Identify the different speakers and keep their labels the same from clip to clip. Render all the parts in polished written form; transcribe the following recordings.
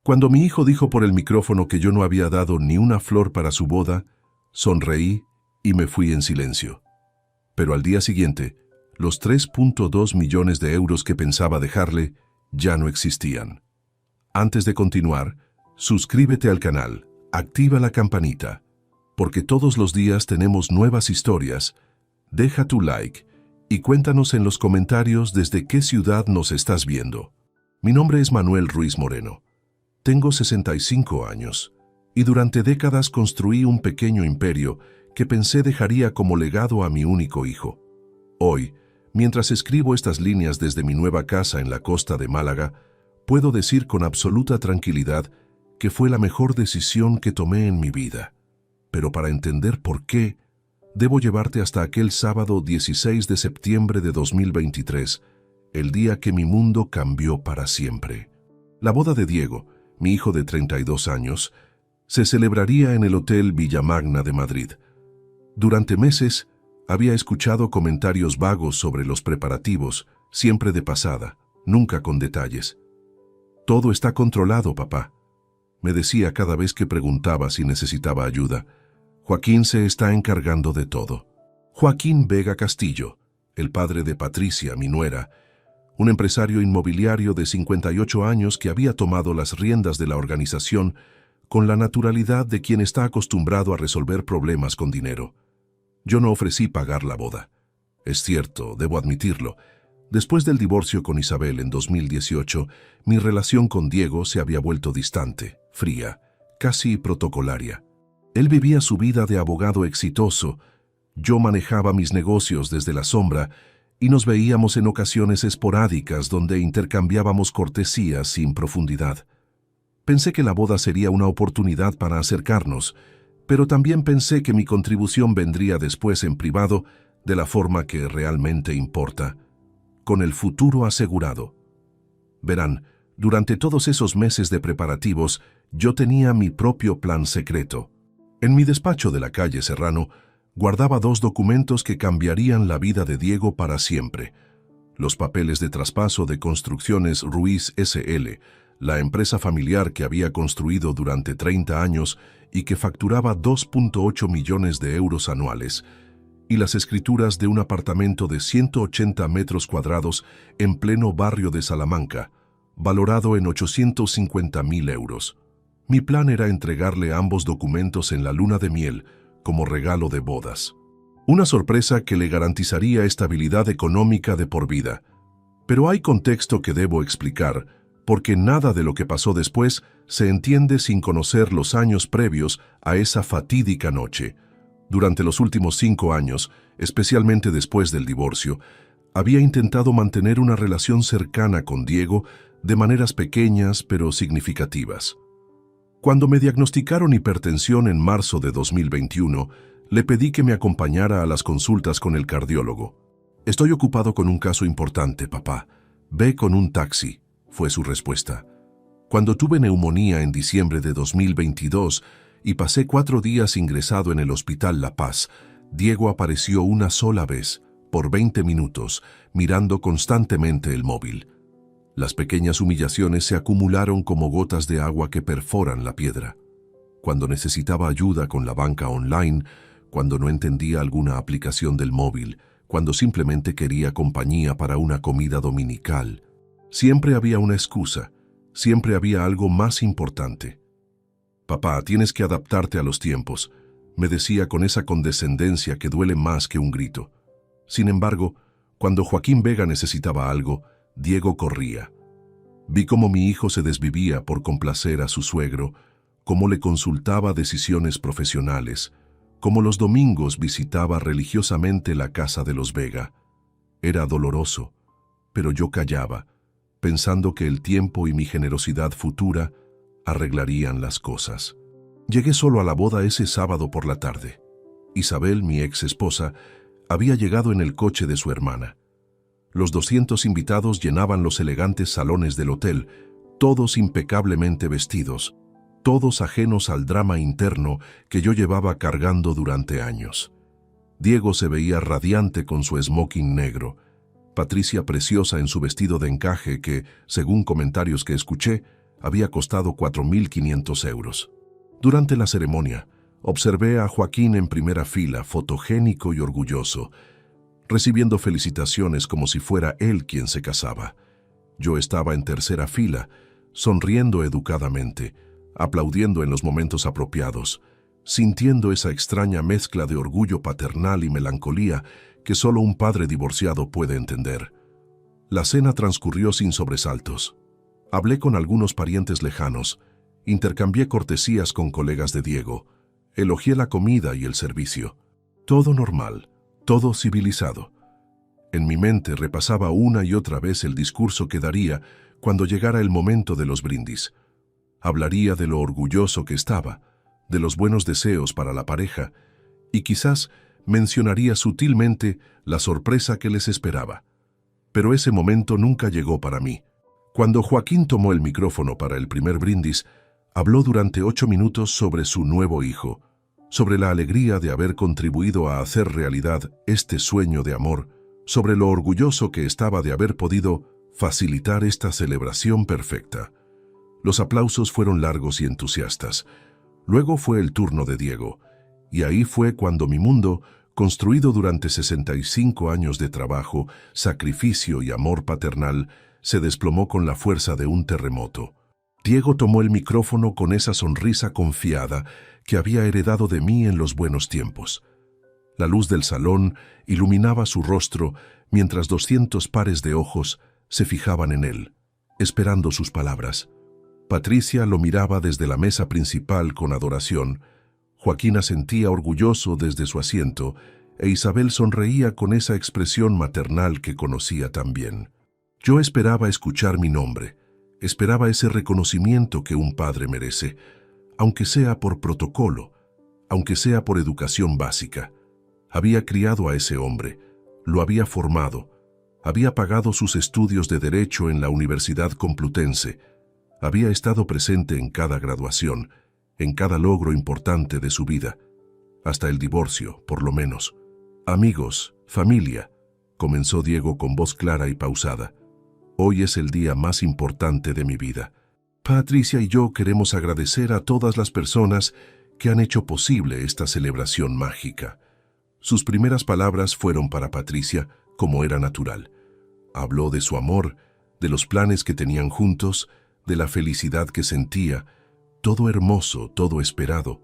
Speaker 1: Cuando mi hijo dijo por el micrófono que yo no había dado ni una flor para su boda, sonreí y me fui en silencio. Pero al día siguiente, los 3.2 millones de euros que pensaba dejarle ya no existían. Antes de continuar, suscríbete al canal, activa la campanita, porque todos los días tenemos nuevas historias. Deja tu like y cuéntanos en los comentarios desde qué ciudad nos estás viendo. Mi nombre es Manuel Ruiz Moreno. Tengo 65 años y durante décadas construí un pequeño imperio que pensé dejaría como legado a mi único hijo. Hoy, mientras escribo estas líneas desde mi nueva casa en la costa de Málaga, puedo decir con absoluta tranquilidad que fue la mejor decisión que tomé en mi vida. Pero para entender por qué, debo llevarte hasta aquel sábado 16 de septiembre de 2023, el día que mi mundo cambió para siempre. La boda de Diego, mi hijo de 32 años, se celebraría en el Hotel Villamagna de Madrid. Durante meses, había escuchado comentarios vagos sobre los preparativos, siempre de pasada, nunca con detalles. «Todo está controlado, papá», me decía cada vez que preguntaba si necesitaba ayuda. «Joaquín se está encargando de todo». Joaquín Vega Castillo, el padre de Patricia, mi nuera, un empresario inmobiliario de 58 años que había tomado las riendas de la organización con la naturalidad de quien está acostumbrado a resolver problemas con dinero. Yo no ofrecí pagar la boda. Es cierto, debo admitirlo. Después del divorcio con Isabel en 2018, mi relación con Diego se había vuelto distante, fría, casi protocolaria. Él vivía su vida de abogado exitoso, yo manejaba mis negocios desde la sombra y nos veíamos en ocasiones esporádicas donde intercambiábamos cortesías sin profundidad. Pensé que la boda sería una oportunidad para acercarnos, pero también pensé que mi contribución vendría después en privado de la forma que realmente importa, con el futuro asegurado. Verán, durante todos esos meses de preparativos, yo tenía mi propio plan secreto. En mi despacho de la calle Serrano, guardaba 2 documentos que cambiarían la vida de Diego para siempre. Los papeles de traspaso de Construcciones Ruiz S.L., la empresa familiar que había construido durante 30 años y que facturaba 2.8 millones de euros anuales, y las escrituras de un apartamento de 180 metros cuadrados en pleno barrio de Salamanca, valorado en 850.000 euros. Mi plan era entregarle ambos documentos en la luna de miel, como regalo de bodas. Una sorpresa que le garantizaría estabilidad económica de por vida. Pero hay contexto que debo explicar, porque nada de lo que pasó después se entiende sin conocer los años previos a esa fatídica noche. Durante los últimos 5 años, especialmente después del divorcio, había intentado mantener una relación cercana con Diego de maneras pequeñas pero significativas. Cuando me diagnosticaron hipertensión en marzo de 2021, le pedí que me acompañara a las consultas con el cardiólogo. «Estoy ocupado con un caso importante, papá. Ve con un taxi», fue su respuesta. Cuando tuve neumonía en diciembre de 2022 y pasé 4 días ingresado en el Hospital La Paz, Diego apareció una sola vez, por 20 minutos, mirando constantemente el móvil. Las pequeñas humillaciones se acumularon como gotas de agua que perforan la piedra. Cuando necesitaba ayuda con la banca online, cuando no entendía alguna aplicación del móvil, cuando simplemente quería compañía para una comida dominical, siempre había una excusa, siempre había algo más importante. «Papá, tienes que adaptarte a los tiempos», me decía con esa condescendencia que duele más que un grito. Sin embargo, cuando Joaquín Vega necesitaba algo, Diego corría. Vi cómo mi hijo se desvivía por complacer a su suegro, cómo le consultaba decisiones profesionales, cómo los domingos visitaba religiosamente la casa de los Vega. Era doloroso, pero yo callaba, pensando que el tiempo y mi generosidad futura arreglarían las cosas. Llegué solo a la boda ese sábado por la tarde. Isabel, mi ex esposa, había llegado en el coche de su hermana. Los 200 invitados llenaban los elegantes salones del hotel, todos impecablemente vestidos, todos ajenos al drama interno que yo llevaba cargando durante años. Diego se veía radiante con su smoking negro, Patricia preciosa en su vestido de encaje que, según comentarios que escuché, había costado 4.500 euros. Durante la ceremonia, observé a Joaquín en primera fila, fotogénico y orgulloso, recibiendo felicitaciones como si fuera él quien se casaba. Yo estaba en tercera fila, sonriendo educadamente, aplaudiendo en los momentos apropiados, sintiendo esa extraña mezcla de orgullo paternal y melancolía que solo un padre divorciado puede entender. La cena transcurrió sin sobresaltos. Hablé con algunos parientes lejanos, intercambié cortesías con colegas de Diego, elogié la comida y el servicio. Todo normal, todo civilizado. En mi mente repasaba una y otra vez el discurso que daría cuando llegara el momento de los brindis. Hablaría de lo orgulloso que estaba, de los buenos deseos para la pareja, y quizás mencionaría sutilmente la sorpresa que les esperaba. Pero ese momento nunca llegó para mí. Cuando Joaquín tomó el micrófono para el primer brindis, habló durante 8 minutos sobre su nuevo hijo, sobre la alegría de haber contribuido a hacer realidad este sueño de amor, sobre lo orgulloso que estaba de haber podido facilitar esta celebración perfecta. Los aplausos fueron largos y entusiastas. Luego fue el turno de Diego, y ahí fue cuando mi mundo, construido durante 65 años de trabajo, sacrificio y amor paternal, se desplomó con la fuerza de un terremoto. Diego tomó el micrófono con esa sonrisa confiada que había heredado de mí en los buenos tiempos. La luz del salón iluminaba su rostro mientras 200 pares de ojos se fijaban en él, esperando sus palabras. Patricia lo miraba desde la mesa principal con adoración, Joaquín asentía orgulloso desde su asiento e Isabel sonreía con esa expresión maternal que conocía tan bien. Yo esperaba escuchar mi nombre, esperaba ese reconocimiento que un padre merece, aunque sea por protocolo, aunque sea por educación básica. Había criado a ese hombre, lo había formado, había pagado sus estudios de Derecho en la Universidad Complutense, había estado presente en cada graduación, en cada logro importante de su vida, hasta el divorcio, por lo menos. Amigos, familia, comenzó Diego con voz clara y pausada. Hoy es el día más importante de mi vida. Patricia y yo queremos agradecer a todas las personas que han hecho posible esta celebración mágica. Sus primeras palabras fueron para Patricia, como era natural. Habló de su amor, de los planes que tenían juntos, de la felicidad que sentía, todo hermoso, todo esperado.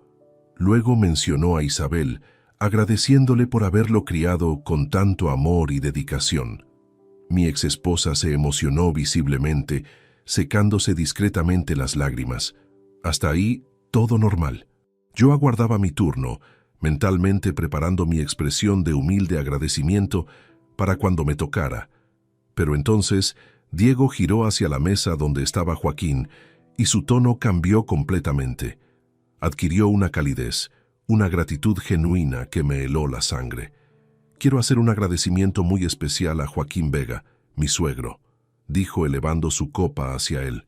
Speaker 1: Luego mencionó a Isabel, agradeciéndole por haberlo criado con tanto amor y dedicación. Mi exesposa se emocionó visiblemente, secándose discretamente las lágrimas. Hasta ahí, todo normal. Yo aguardaba mi turno, mentalmente preparando mi expresión de humilde agradecimiento para cuando me tocara. Pero entonces, Diego giró hacia la mesa donde estaba Joaquín y su tono cambió completamente. Adquirió una calidez, una gratitud genuina que me heló la sangre. Quiero hacer un agradecimiento muy especial a Joaquín Vega, mi suegro, dijo elevando su copa hacia él.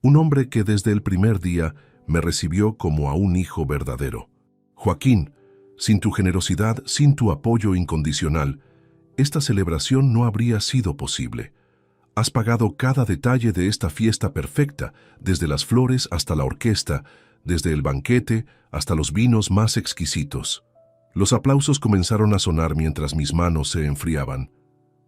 Speaker 1: Un hombre que desde el primer día me recibió como a un hijo verdadero. Joaquín, sin tu generosidad, sin tu apoyo incondicional, esta celebración no habría sido posible. Has pagado cada detalle de esta fiesta perfecta, desde las flores hasta la orquesta, desde el banquete hasta los vinos más exquisitos. Los aplausos comenzaron a sonar mientras mis manos se enfriaban.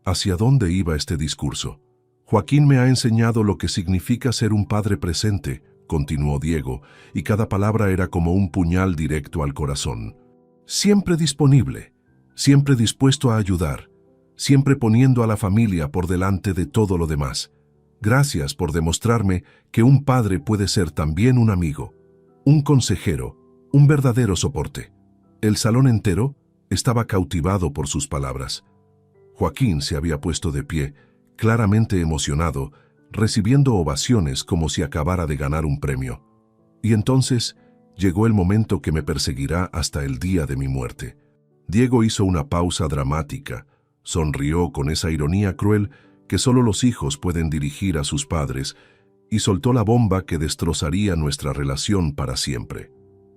Speaker 1: ¿Hacia dónde iba este discurso? Joaquín me ha enseñado lo que significa ser un padre presente, continuó Diego, y cada palabra era como un puñal directo al corazón. Siempre disponible, siempre dispuesto a ayudar, siempre poniendo a la familia por delante de todo lo demás. Gracias por demostrarme que un padre puede ser también un amigo, un consejero, un verdadero soporte. El salón entero estaba cautivado por sus palabras. Joaquín se había puesto de pie, claramente emocionado, recibiendo ovaciones como si acabara de ganar un premio. Y entonces llegó el momento que me perseguirá hasta el día de mi muerte. Diego hizo una pausa dramática, sonrió con esa ironía cruel que solo los hijos pueden dirigir a sus padres y soltó la bomba que destrozaría nuestra relación para siempre.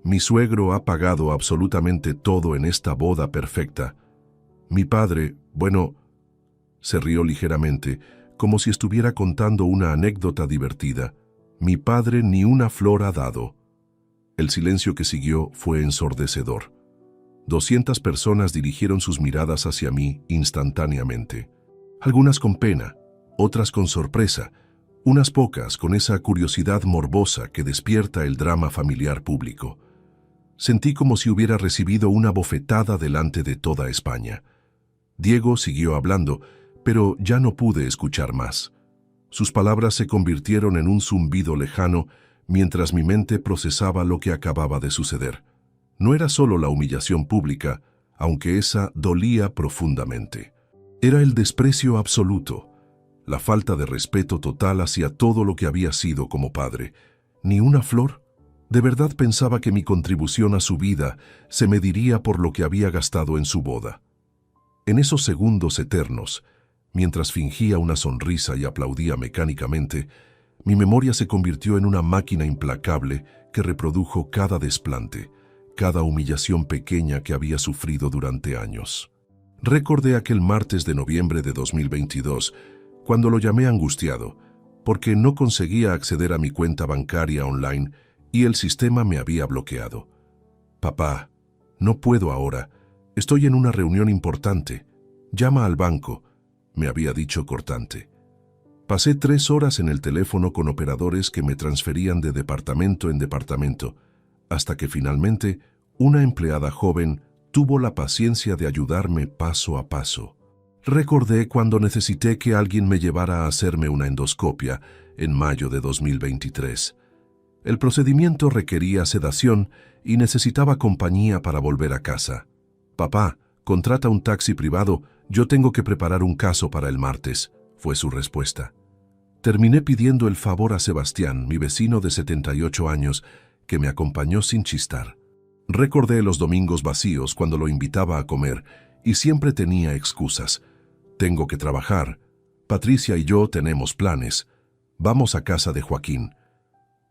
Speaker 1: Mi suegro ha pagado absolutamente todo en esta boda perfecta. Mi padre, bueno, se rió ligeramente, como si estuviera contando una anécdota divertida. Mi padre ni una flor ha dado. El silencio que siguió fue ensordecedor. 200 personas dirigieron sus miradas hacia mí instantáneamente. Algunas con pena, otras con sorpresa, unas pocas con esa curiosidad morbosa que despierta el drama familiar público. Sentí como si hubiera recibido una bofetada delante de toda España. Diego siguió hablando, pero ya no pude escuchar más. Sus palabras se convirtieron en un zumbido lejano mientras mi mente procesaba lo que acababa de suceder. No era solo la humillación pública, aunque esa dolía profundamente. Era el desprecio absoluto, la falta de respeto total hacia todo lo que había sido como padre. ¿Ni una flor? ¿De verdad pensaba que mi contribución a su vida se mediría por lo que había gastado en su boda? En esos segundos eternos, mientras fingía una sonrisa y aplaudía mecánicamente, mi memoria se convirtió en una máquina implacable que reprodujo cada desplante, cada humillación pequeña que había sufrido durante años. Recordé aquel martes de noviembre de 2022, cuando lo llamé angustiado, porque no conseguía acceder a mi cuenta bancaria online y el sistema me había bloqueado. «Papá, no puedo ahora. Estoy en una reunión importante. Llama al banco», me había dicho cortante. Pasé 3 horas en el teléfono con operadores que me transferían de departamento en departamento, hasta que finalmente una empleada joven tuvo la paciencia de ayudarme paso a paso. Recordé cuando necesité que alguien me llevara a hacerme una endoscopia en mayo de 2023. El procedimiento requería sedación y necesitaba compañía para volver a casa. «Papá, contrata un taxi privado, yo tengo que preparar un caso para el martes», fue su respuesta. Terminé pidiendo el favor a Sebastián, mi vecino de 78 años, que me acompañó sin chistar. Recordé los domingos vacíos cuando lo invitaba a comer y siempre tenía excusas. «Tengo que trabajar. Patricia y yo tenemos planes. Vamos a casa de Joaquín».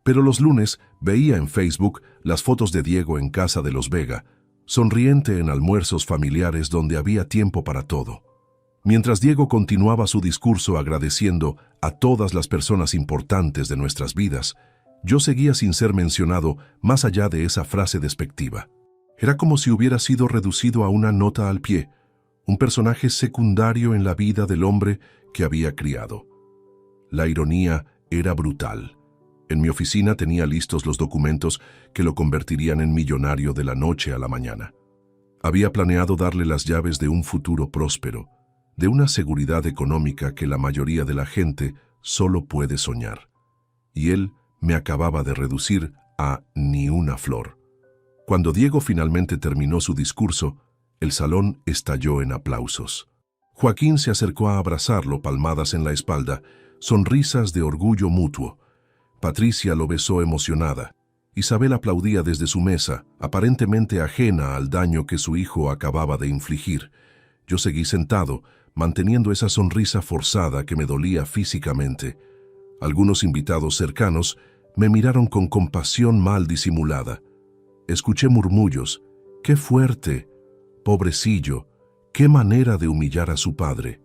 Speaker 1: Pero los lunes veía en Facebook las fotos de Diego en casa de los Vega, sonriente en almuerzos familiares donde había tiempo para todo. Mientras Diego continuaba su discurso agradeciendo a todas las personas importantes de nuestras vidas, yo seguía sin ser mencionado más allá de esa frase despectiva. Era como si hubiera sido reducido a una nota al pie, un personaje secundario en la vida del hombre que había criado. La ironía era brutal. En mi oficina tenía listos los documentos que lo convertirían en millonario de la noche a la mañana. Había planeado darle las llaves de un futuro próspero, de una seguridad económica que la mayoría de la gente solo puede soñar. Y él me acababa de reducir a ni una flor. Cuando Diego finalmente terminó su discurso, el salón estalló en aplausos. Joaquín se acercó a abrazarlo, palmadas en la espalda, sonrisas de orgullo mutuo. Patricia lo besó emocionada. Isabel aplaudía desde su mesa, aparentemente ajena al daño que su hijo acababa de infligir. Yo seguí sentado, manteniendo esa sonrisa forzada que me dolía físicamente. Algunos invitados cercanos me miraron con compasión mal disimulada. Escuché murmullos. «¡Qué fuerte! Pobrecillo, qué manera de humillar a su padre».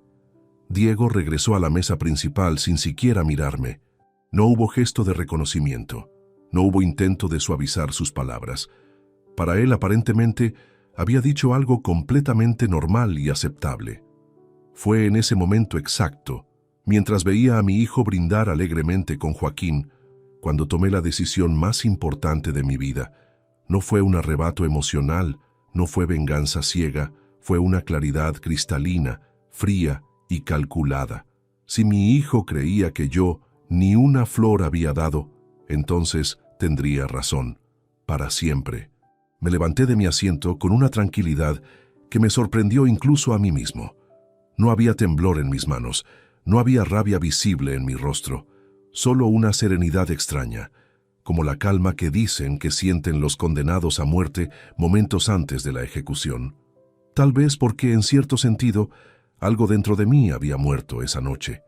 Speaker 1: Diego regresó a la mesa principal sin siquiera mirarme. No hubo gesto de reconocimiento, no hubo intento de suavizar sus palabras. Para él, aparentemente, había dicho algo completamente normal y aceptable. Fue en ese momento exacto, mientras veía a mi hijo brindar alegremente con Joaquín, cuando tomé la decisión más importante de mi vida. No fue un arrebato emocional, no fue venganza ciega, fue una claridad cristalina, fría y calculada. Si mi hijo creía que yo ni una flor había dado, entonces tendría razón, para siempre. Me levanté de mi asiento con una tranquilidad que me sorprendió incluso a mí mismo. No había temblor en mis manos, no había rabia visible en mi rostro, solo una serenidad extraña, como la calma que dicen que sienten los condenados a muerte momentos antes de la ejecución. Tal vez porque, en cierto sentido, algo dentro de mí había muerto esa noche.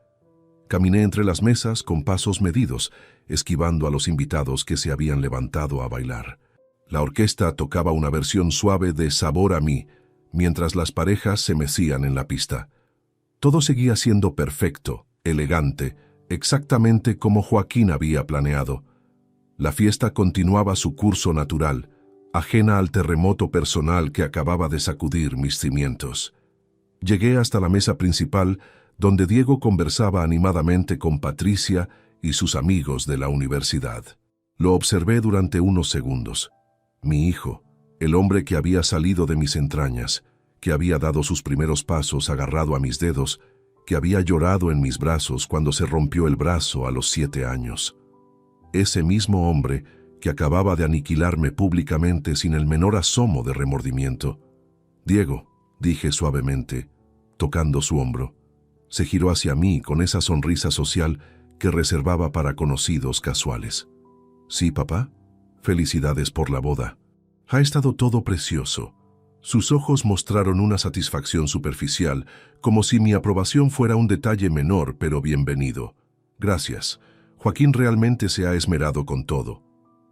Speaker 1: Caminé entre las mesas con pasos medidos, esquivando a los invitados que se habían levantado a bailar. La orquesta tocaba una versión suave de Sabor a mí, mientras las parejas se mecían en la pista. Todo seguía siendo perfecto, elegante, exactamente como Joaquín había planeado. La fiesta continuaba su curso natural, ajena al terremoto personal que acababa de sacudir mis cimientos. Llegué hasta la mesa principal, donde Diego conversaba animadamente con Patricia y sus amigos de la universidad. Lo observé durante unos segundos. Mi hijo, el hombre que había salido de mis entrañas, que había dado sus primeros pasos agarrado a mis dedos, que había llorado en mis brazos cuando se rompió el brazo a los 7 años. Ese mismo hombre que acababa de aniquilarme públicamente sin el menor asomo de remordimiento. «Diego», dije suavemente, tocando su hombro. Se giró hacia mí con esa sonrisa social que reservaba para conocidos casuales. «Sí, papá. Felicidades por la boda. Ha estado todo precioso». Sus ojos mostraron una satisfacción superficial, como si mi aprobación fuera un detalle menor pero bienvenido. «Gracias. Joaquín realmente se ha esmerado con todo».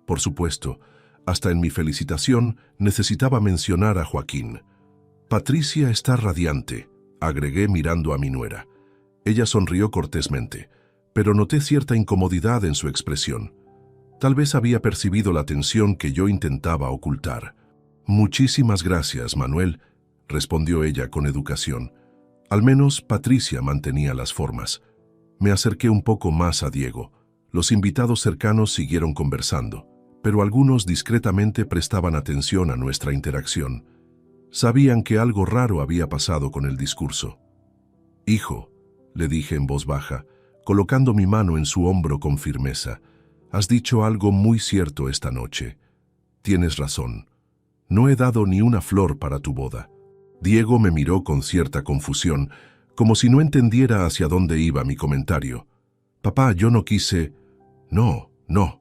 Speaker 1: Por supuesto, hasta en mi felicitación necesitaba mencionar a Joaquín. «Patricia está radiante», agregué mirando a mi nuera. Ella sonrió cortésmente, pero noté cierta incomodidad en su expresión. Tal vez había percibido la tensión que yo intentaba ocultar. «Muchísimas gracias, Manuel», respondió ella con educación. Al menos Patricia mantenía las formas. Me acerqué un poco más a Diego. Los invitados cercanos siguieron conversando, pero algunos discretamente prestaban atención a nuestra interacción. Sabían que algo raro había pasado con el discurso. «Hijo», le dije en voz baja, colocando mi mano en su hombro con firmeza, «has dicho algo muy cierto esta noche. Tienes razón. No he dado ni una flor para tu boda». Diego me miró con cierta confusión, como si no entendiera hacia dónde iba mi comentario. «Papá, yo no quise...» «No, no»,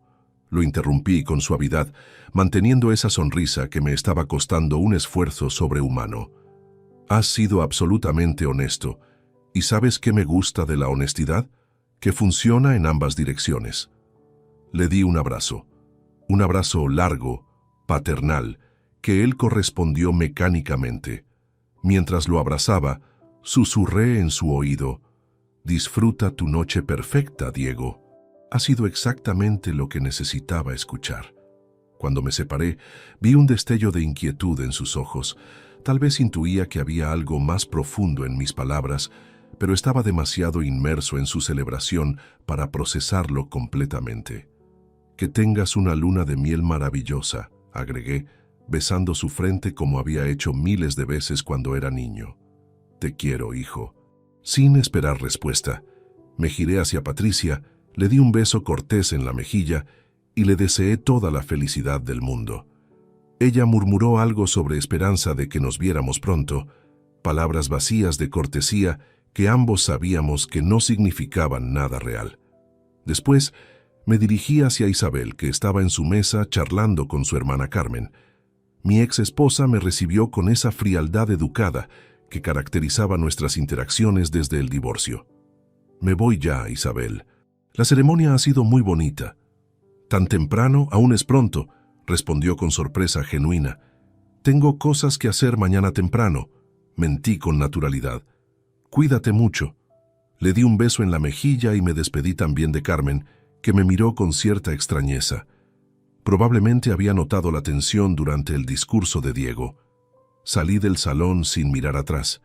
Speaker 1: lo interrumpí con suavidad, manteniendo esa sonrisa que me estaba costando un esfuerzo sobrehumano. «Has sido absolutamente honesto. ¿Y sabes qué me gusta de la honestidad? Que funciona en ambas direcciones». Le di un abrazo largo, paternal, que él correspondió mecánicamente. Mientras lo abrazaba, susurré en su oído: «Disfruta tu noche perfecta, Diego». Ha sido exactamente lo que necesitaba escuchar. Cuando me separé, vi un destello de inquietud en sus ojos. Tal vez intuía que había algo más profundo en mis palabras, pero estaba demasiado inmerso en su celebración para procesarlo completamente. «Que tengas una luna de miel maravillosa», agregué, besando su frente como había hecho miles de veces cuando era niño. «Te quiero, hijo». Sin esperar respuesta, me giré hacia Patricia, le di un beso cortés en la mejilla y le deseé toda la felicidad del mundo. Ella murmuró algo sobre esperanza de que nos viéramos pronto, palabras vacías de cortesía que ambos sabíamos que no significaban nada real. Después, me dirigí hacia Isabel, que estaba en su mesa charlando con su hermana Carmen. Mi ex esposa me recibió con esa frialdad educada que caracterizaba nuestras interacciones desde el divorcio. «Me voy ya, Isabel. La ceremonia ha sido muy bonita». «¿Tan temprano? Aún es pronto», respondió con sorpresa genuina. «Tengo cosas que hacer mañana temprano», mentí con naturalidad. «Cuídate mucho». Le di un beso en la mejilla y me despedí también de Carmen, que me miró con cierta extrañeza. Probablemente había notado la tensión durante el discurso de Diego. Salí del salón sin mirar atrás.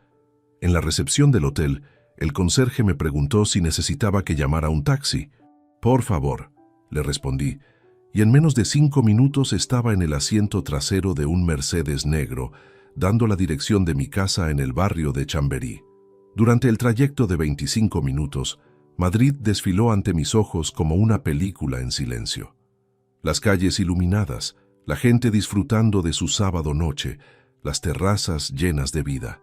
Speaker 1: En la recepción del hotel, el conserje me preguntó si necesitaba que llamara un taxi. «Por favor», le respondí, y en menos de 5 minutos estaba en el asiento trasero de un Mercedes negro, dando la dirección de mi casa en el barrio de Chamberí. Durante el trayecto de 25 minutos, Madrid desfiló ante mis ojos como una película en silencio. Las calles iluminadas, la gente disfrutando de su sábado noche, las terrazas llenas de vida.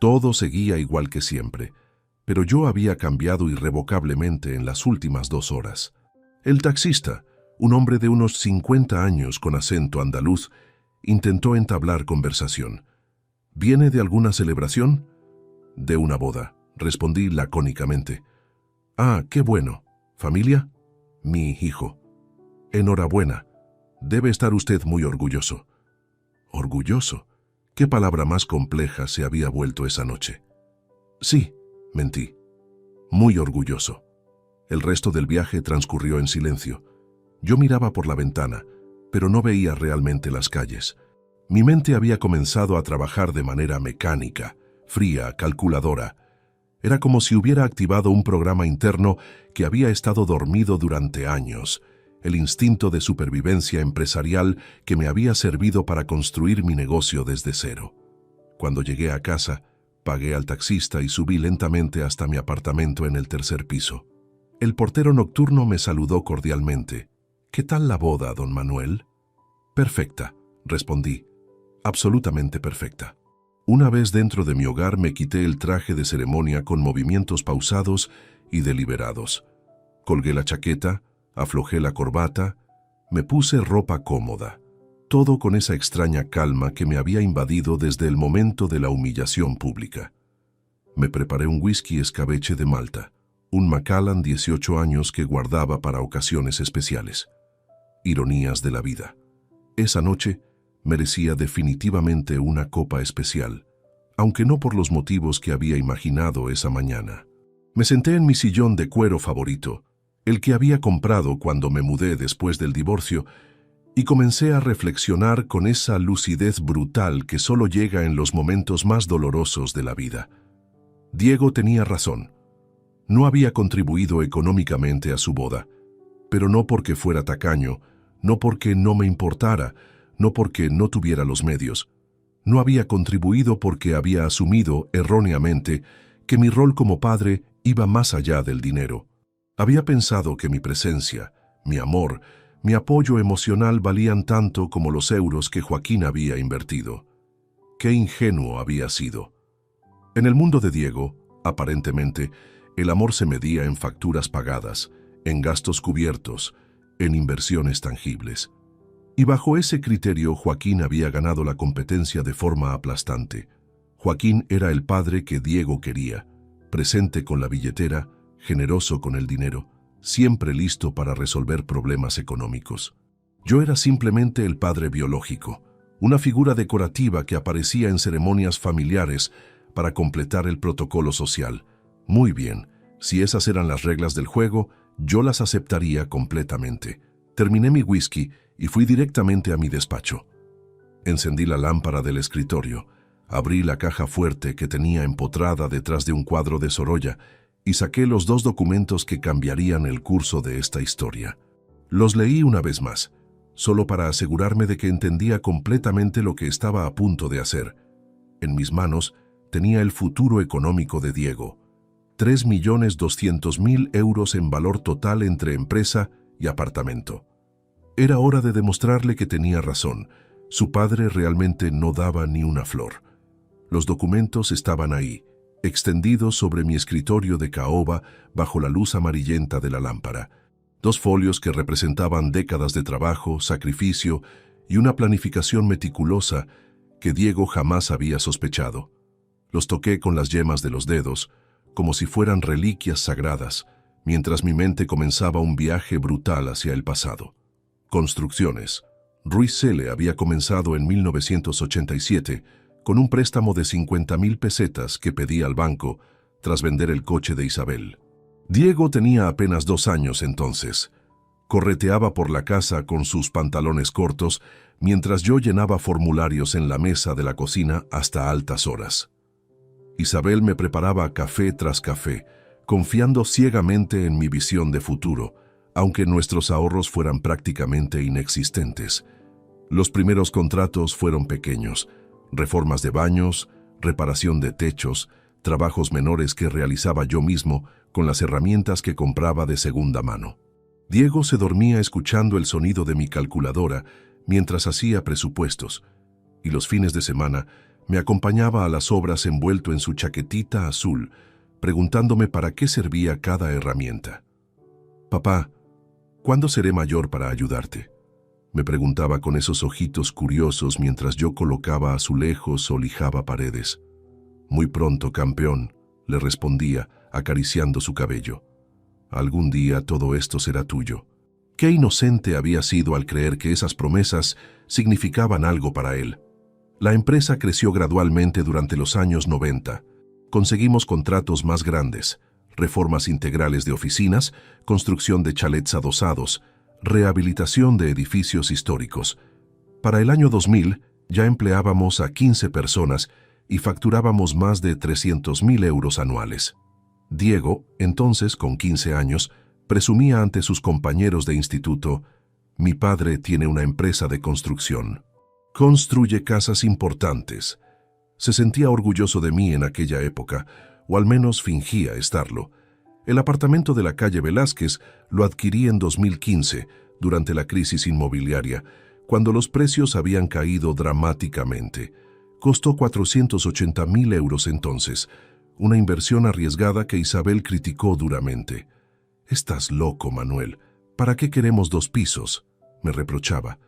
Speaker 1: Todo seguía igual que siempre, pero yo había cambiado irrevocablemente en las últimas 2 horas. El taxista, un hombre de unos 50 años con acento andaluz, intentó entablar conversación. «¿Viene de alguna celebración?» «De una boda», respondí lacónicamente. «Ah, qué bueno. ¿Familia?» «Mi hijo». «Enhorabuena. Debe estar usted muy orgulloso». «¿Orgulloso?» ¿Qué palabra más compleja se había vuelto esa noche? «Sí», mentí. «Muy orgulloso». El resto del viaje transcurrió en silencio. Yo miraba por la ventana, pero no veía realmente las calles. Mi mente había comenzado a trabajar de manera mecánica, fría, calculadora. Era como si hubiera activado un programa interno que había estado dormido durante años, el instinto de supervivencia empresarial que me había servido para construir mi negocio desde cero. Cuando llegué a casa, pagué al taxista y subí lentamente hasta mi apartamento en el tercer piso. El portero nocturno me saludó cordialmente. «¿Qué tal la boda, don Manuel?» «Perfecta», respondí. «Absolutamente perfecta». Una vez dentro de mi hogar me quité el traje de ceremonia con movimientos pausados y deliberados. Colgué la chaqueta, aflojé la corbata, me puse ropa cómoda. Todo con esa extraña calma que me había invadido desde el momento de la humillación pública. Me preparé un whisky escabeche de Malta, un Macallan 18 años que guardaba para ocasiones especiales. Ironías de la vida. Esa noche merecía definitivamente una copa especial, aunque no por los motivos que había imaginado esa mañana. Me senté en mi sillón de cuero favorito, el que había comprado cuando me mudé después del divorcio, y comencé a reflexionar con esa lucidez brutal que solo llega en los momentos más dolorosos de la vida. Diego tenía razón. No había contribuido económicamente a su boda, pero no porque fuera tacaño, no porque no me importara, no porque no tuviera los medios. No había contribuido porque había asumido, erróneamente, que mi rol como padre iba más allá del dinero. Había pensado que mi presencia, mi amor, mi apoyo emocional valían tanto como los euros que Joaquín había invertido. Qué ingenuo había sido. En el mundo de Diego, aparentemente, el amor se medía en facturas pagadas, en gastos cubiertos, en inversiones tangibles. Y bajo ese criterio, Joaquín había ganado la competencia de forma aplastante. Joaquín era el padre que Diego quería, presente con la billetera, generoso con el dinero, siempre listo para resolver problemas económicos. Yo era simplemente el padre biológico, una figura decorativa que aparecía en ceremonias familiares para completar el protocolo social. Muy bien, si esas eran las reglas del juego, yo las aceptaría completamente. Terminé mi whisky y fui directamente a mi despacho. Encendí la lámpara del escritorio, abrí la caja fuerte que tenía empotrada detrás de un cuadro de Sorolla y saqué los 2 documentos que cambiarían el curso de esta historia. Los leí una vez más, solo para asegurarme de que entendía completamente lo que estaba a punto de hacer. En mis manos tenía el futuro económico de Diego. 3.200.000 euros en valor total entre empresa y apartamento. Era hora de demostrarle que tenía razón. Su padre realmente no daba ni una flor. Los documentos estaban ahí, extendidos sobre mi escritorio de caoba bajo la luz amarillenta de la lámpara. 2 folios que representaban décadas de trabajo, sacrificio y una planificación meticulosa que Diego jamás había sospechado. Los toqué con las yemas de los dedos, como si fueran reliquias sagradas, mientras mi mente comenzaba un viaje brutal hacia el pasado. Construcciones. Ruiz Cele había comenzado en 1987 con un préstamo de 50.000 pesetas que pedía al banco tras vender el coche de Isabel. Diego tenía apenas 2 años entonces. Correteaba por la casa con sus pantalones cortos mientras yo llenaba formularios en la mesa de la cocina hasta altas horas. Isabel me preparaba café tras café, confiando ciegamente en mi visión de futuro, aunque nuestros ahorros fueran prácticamente inexistentes. Los primeros contratos fueron pequeños: reformas de baños, reparación de techos, trabajos menores que realizaba yo mismo con las herramientas que compraba de segunda mano. Diego se dormía escuchando el sonido de mi calculadora mientras hacía presupuestos, y los fines de semana me acompañaba a las obras envuelto en su chaquetita azul, preguntándome para qué servía cada herramienta. «Papá, ¿cuándo seré mayor para ayudarte?», me preguntaba con esos ojitos curiosos mientras yo colocaba azulejos o lijaba paredes. «Muy pronto, campeón», le respondía, acariciando su cabello. «Algún día todo esto será tuyo». Qué inocente había sido al creer que esas promesas significaban algo para él. La empresa creció gradualmente durante los años 90. Conseguimos contratos más grandes, reformas integrales de oficinas, construcción de chalets adosados, rehabilitación de edificios históricos. Para el año 2000 ya empleábamos a 15 personas y facturábamos más de 300.000 euros anuales. Diego, entonces con 15 años, presumía ante sus compañeros de instituto: mi padre tiene una empresa de construcción. Construye casas importantes. Se sentía orgulloso de mí en aquella época, o al menos fingía estarlo. El apartamento de la calle Velázquez lo adquirí en 2015, durante la crisis inmobiliaria, cuando los precios habían caído dramáticamente. Costó 480.000 euros entonces, una inversión arriesgada que Isabel criticó duramente. «Estás loco, Manuel. ¿Para qué queremos 2 pisos?», me reprochaba.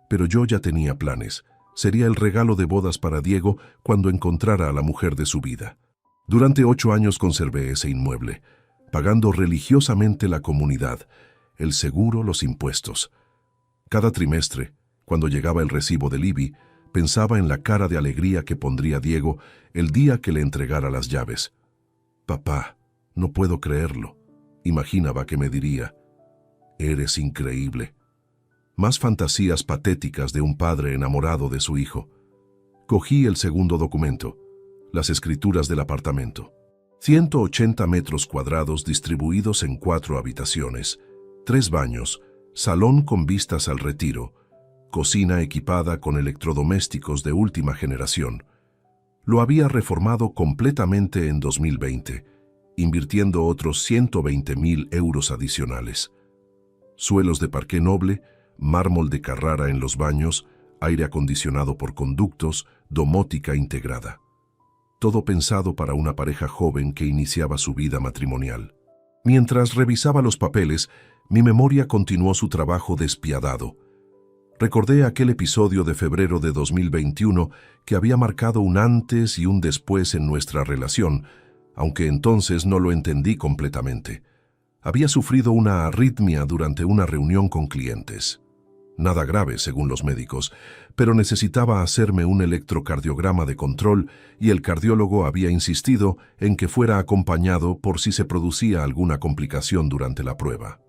Speaker 1: Pero yo ya tenía planes. Sería el regalo de bodas para Diego cuando encontrara a la mujer de su vida. Durante 8 años conservé ese inmueble, pagando religiosamente la comunidad, el seguro, los impuestos. Cada trimestre, cuando llegaba el recibo del IBI, pensaba en la cara de alegría que pondría Diego el día que le entregara las llaves. «Papá, no puedo creerlo», imaginaba que me diría. «Eres increíble». Más fantasías patéticas de un padre enamorado de su hijo. Cogí el segundo documento, las escrituras del apartamento. 180 metros cuadrados distribuidos en 4 habitaciones, 3 baños, salón con vistas al retiro, cocina equipada con electrodomésticos de última generación. Lo había reformado completamente en 2020, invirtiendo otros 120.000 euros adicionales. Suelos de parqué noble, mármol de Carrara en los baños, aire acondicionado por conductos, domótica integrada. Todo pensado para una pareja joven que iniciaba su vida matrimonial. Mientras revisaba los papeles, mi memoria continuó su trabajo despiadado. Recordé aquel episodio de febrero de 2021 que había marcado un antes y un después en nuestra relación, aunque entonces no lo entendí completamente. Había sufrido una arritmia durante una reunión con clientes. Nada grave, según los médicos, pero necesitaba hacerme un electrocardiograma de control y el cardiólogo había insistido en que fuera acompañado por si se producía alguna complicación durante la prueba.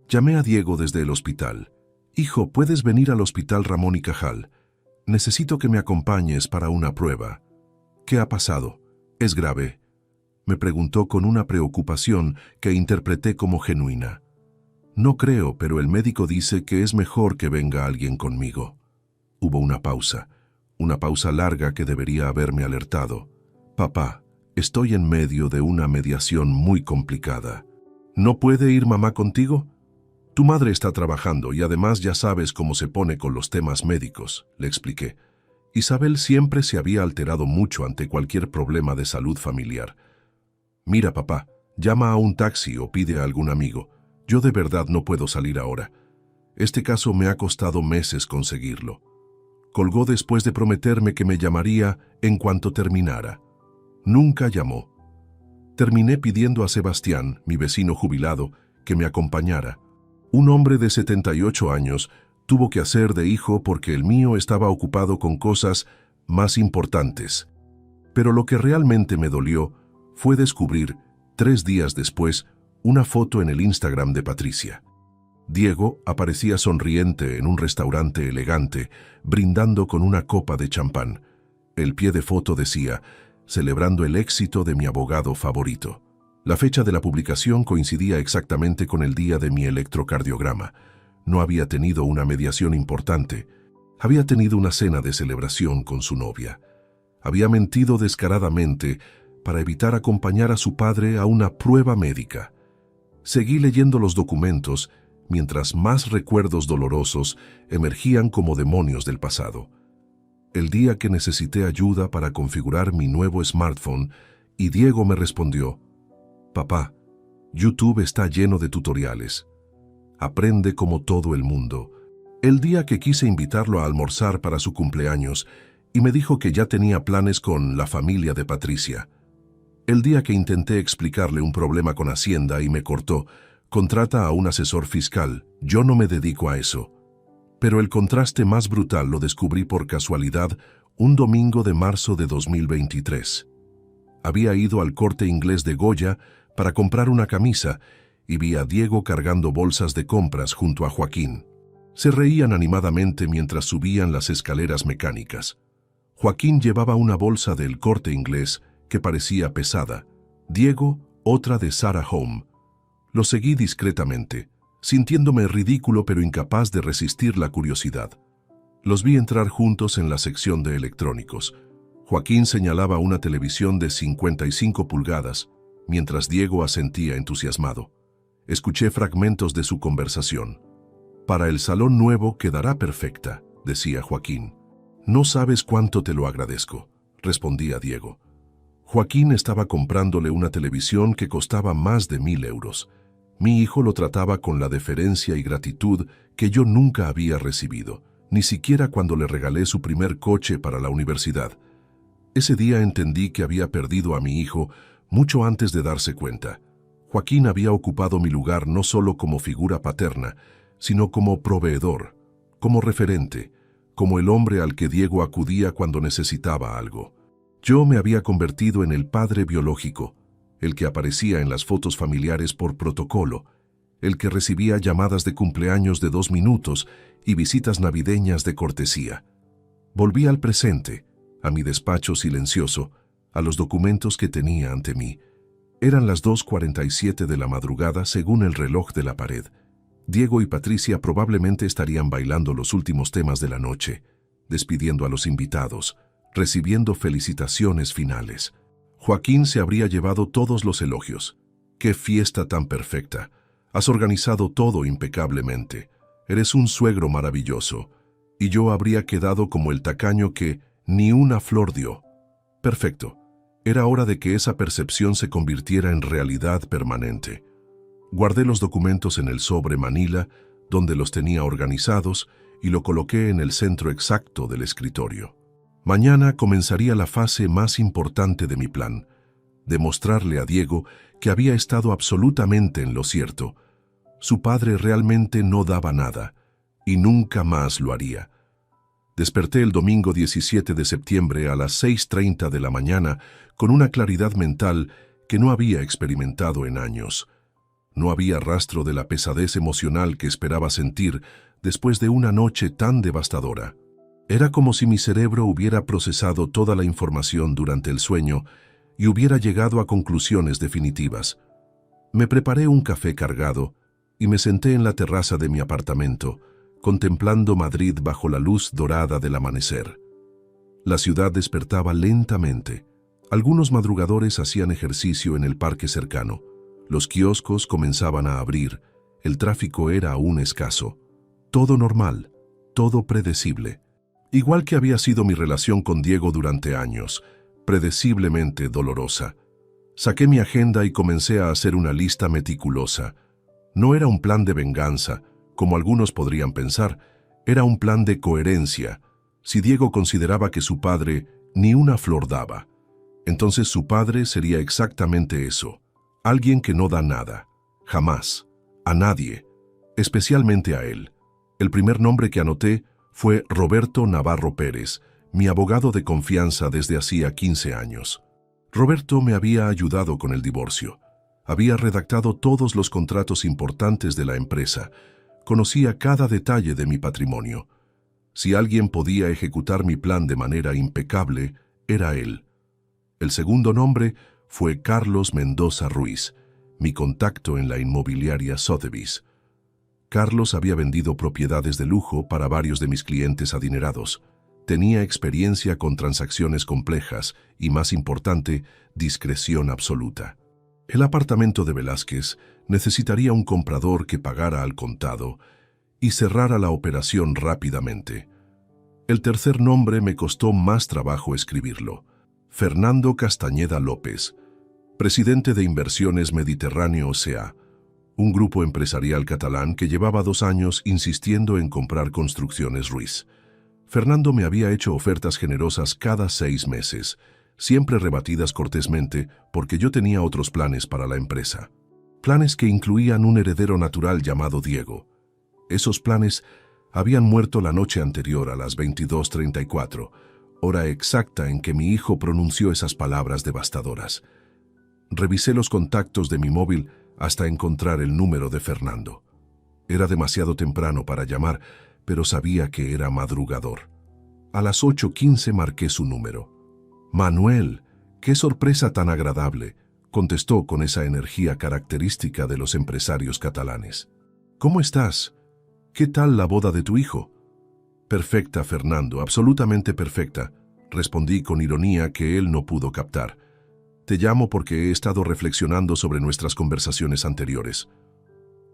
Speaker 1: Llamé a Diego desde el hospital. «Hijo, ¿puedes venir al Hospital Ramón y Cajal? Necesito que me acompañes para una prueba». «¿Qué ha pasado? ¿Es grave?», me preguntó con una preocupación que interpreté como genuina. «No creo, pero el médico dice que es mejor que venga alguien conmigo». Hubo una pausa larga que debería haberme alertado. «Papá, estoy en medio de una mediación muy complicada. ¿No puede ir mamá contigo? Tu madre está trabajando y además ya sabes cómo se pone con los temas médicos», le expliqué. Isabel siempre se había alterado mucho ante cualquier problema de salud familiar. «Mira, papá, llama a un taxi o pide a algún amigo. Yo de verdad no puedo salir ahora. Este caso me ha costado meses conseguirlo». Colgó después de prometerme que me llamaría en cuanto terminara. Nunca llamó. Terminé pidiendo a Sebastián, mi vecino jubilado, que me acompañara. Un hombre de 78 años tuvo que hacer de hijo porque el mío estaba ocupado con cosas más importantes. Pero lo que realmente me dolió fue descubrir, 3 días después, una foto en el Instagram de Patricia. Diego aparecía sonriente en un restaurante elegante, brindando con una copa de champán. El pie de foto decía: «Celebrando el éxito de mi abogado favorito». La fecha de la publicación coincidía exactamente con el día de mi electrocardiograma. No había tenido una mediación importante. Había tenido una cena de celebración con su novia. Había mentido descaradamente para evitar acompañar a su padre a una prueba médica. Seguí leyendo los documentos mientras más recuerdos dolorosos emergían como demonios del pasado. El día que necesité ayuda para configurar mi nuevo smartphone y Diego me respondió: «Papá, YouTube está lleno de tutoriales. Aprende como todo el mundo». El día que quise invitarlo a almorzar para su cumpleaños y me dijo que ya tenía planes con la familia de Patricia. El día que intenté explicarle un problema con Hacienda y me cortó: «Contrata a un asesor fiscal, yo no me dedico a eso». Pero el contraste más brutal lo descubrí por casualidad un domingo de marzo de 2023. Había ido al Corte Inglés de Goya para comprar una camisa y vi a Diego cargando bolsas de compras junto a Joaquín. Se reían animadamente mientras subían las escaleras mecánicas. Joaquín llevaba una bolsa del Corte Inglés que parecía pesada. Diego, otra de Zara Home. Lo seguí discretamente, sintiéndome ridículo pero incapaz de resistir la curiosidad. Los vi entrar juntos en la sección de electrónicos. Joaquín señalaba una televisión de 55 pulgadas, mientras Diego asentía entusiasmado. Escuché fragmentos de su conversación. «Para el salón nuevo quedará perfecta», decía Joaquín. «No sabes cuánto te lo agradezco», respondía Diego. Joaquín estaba comprándole una televisión que costaba más de 1.000 euros. Mi hijo lo trataba con la deferencia y gratitud que yo nunca había recibido, ni siquiera cuando le regalé su primer coche para la universidad. Ese día entendí que había perdido a mi hijo mucho antes de darse cuenta. Joaquín había ocupado mi lugar no solo como figura paterna, sino como proveedor, como referente, como el hombre al que Diego acudía cuando necesitaba algo. Yo me había convertido en el padre biológico, el que aparecía en las fotos familiares por protocolo, el que recibía llamadas de cumpleaños de 2 minutos y visitas navideñas de cortesía. Volví al presente, a mi despacho silencioso, a los documentos que tenía ante mí. Eran las 2:47 de la madrugada según el reloj de la pared. Diego y Patricia probablemente estarían bailando los últimos temas de la noche, despidiendo a los invitados, recibiendo felicitaciones finales. Joaquín se habría llevado todos los elogios. ¡Qué fiesta tan perfecta! Has organizado todo impecablemente. Eres un suegro maravilloso. Y yo habría quedado como el tacaño que ni una flor dio. Perfecto. Era hora de que esa percepción se convirtiera en realidad permanente. Guardé los documentos en el sobre manila, donde los tenía organizados, y lo coloqué en el centro exacto del escritorio. Mañana comenzaría la fase más importante de mi plan, demostrarle a Diego que había estado absolutamente en lo cierto. Su padre realmente no daba nada, y nunca más lo haría. Desperté el domingo 17 de septiembre a las 6:30 de la mañana con una claridad mental que no había experimentado en años. No había rastro de la pesadez emocional que esperaba sentir después de una noche tan devastadora. Era como si mi cerebro hubiera procesado toda la información durante el sueño y hubiera llegado a conclusiones definitivas. Me preparé un café cargado y me senté en la terraza de mi apartamento, contemplando Madrid bajo la luz dorada del amanecer. La ciudad despertaba lentamente. Algunos madrugadores hacían ejercicio en el parque cercano. Los kioscos comenzaban a abrir. El tráfico era aún escaso. Todo normal, todo predecible. Igual que había sido mi relación con Diego durante años, predeciblemente dolorosa. Saqué mi agenda y comencé a hacer una lista meticulosa. No era un plan de venganza, como algunos podrían pensar, era un plan de coherencia. Si Diego consideraba que su padre ni una flor daba, entonces su padre sería exactamente eso, alguien que no da nada, jamás, a nadie, especialmente a él. El primer nombre que anoté fue Roberto Navarro Pérez, mi abogado de confianza desde hacía 15 años. Roberto me había ayudado con el divorcio. Había redactado todos los contratos importantes de la empresa. Conocía cada detalle de mi patrimonio. Si alguien podía ejecutar mi plan de manera impecable, era él. El segundo nombre fue Carlos Mendoza Ruiz, mi contacto en la inmobiliaria Sotheby's. Carlos había vendido propiedades de lujo para varios de mis clientes adinerados. Tenía experiencia con transacciones complejas y, más importante, discreción absoluta. El apartamento de Velázquez necesitaría un comprador que pagara al contado y cerrara la operación rápidamente. El tercer nombre me costó más trabajo escribirlo. Fernando Castañeda López, presidente de Inversiones Mediterráneo S.A., un grupo empresarial catalán que llevaba 2 años insistiendo en comprar Construcciones Ruiz. Fernando me había hecho ofertas generosas cada 6 meses, siempre rebatidas cortésmente porque yo tenía otros planes para la empresa. Planes que incluían un heredero natural llamado Diego. Esos planes habían muerto la noche anterior a las 22:34, hora exacta en que mi hijo pronunció esas palabras devastadoras. Revisé los contactos de mi móvil hasta encontrar el número de Fernando. Era demasiado temprano para llamar, pero sabía que era madrugador. A las 8:15 marqué su número. «Manuel, qué sorpresa tan agradable», contestó con esa energía característica de los empresarios catalanes. «¿Cómo estás? ¿Qué tal la boda de tu hijo?» «Perfecta, Fernando, absolutamente perfecta», respondí con ironía que él no pudo captar. «Te llamo porque he estado reflexionando sobre nuestras conversaciones anteriores».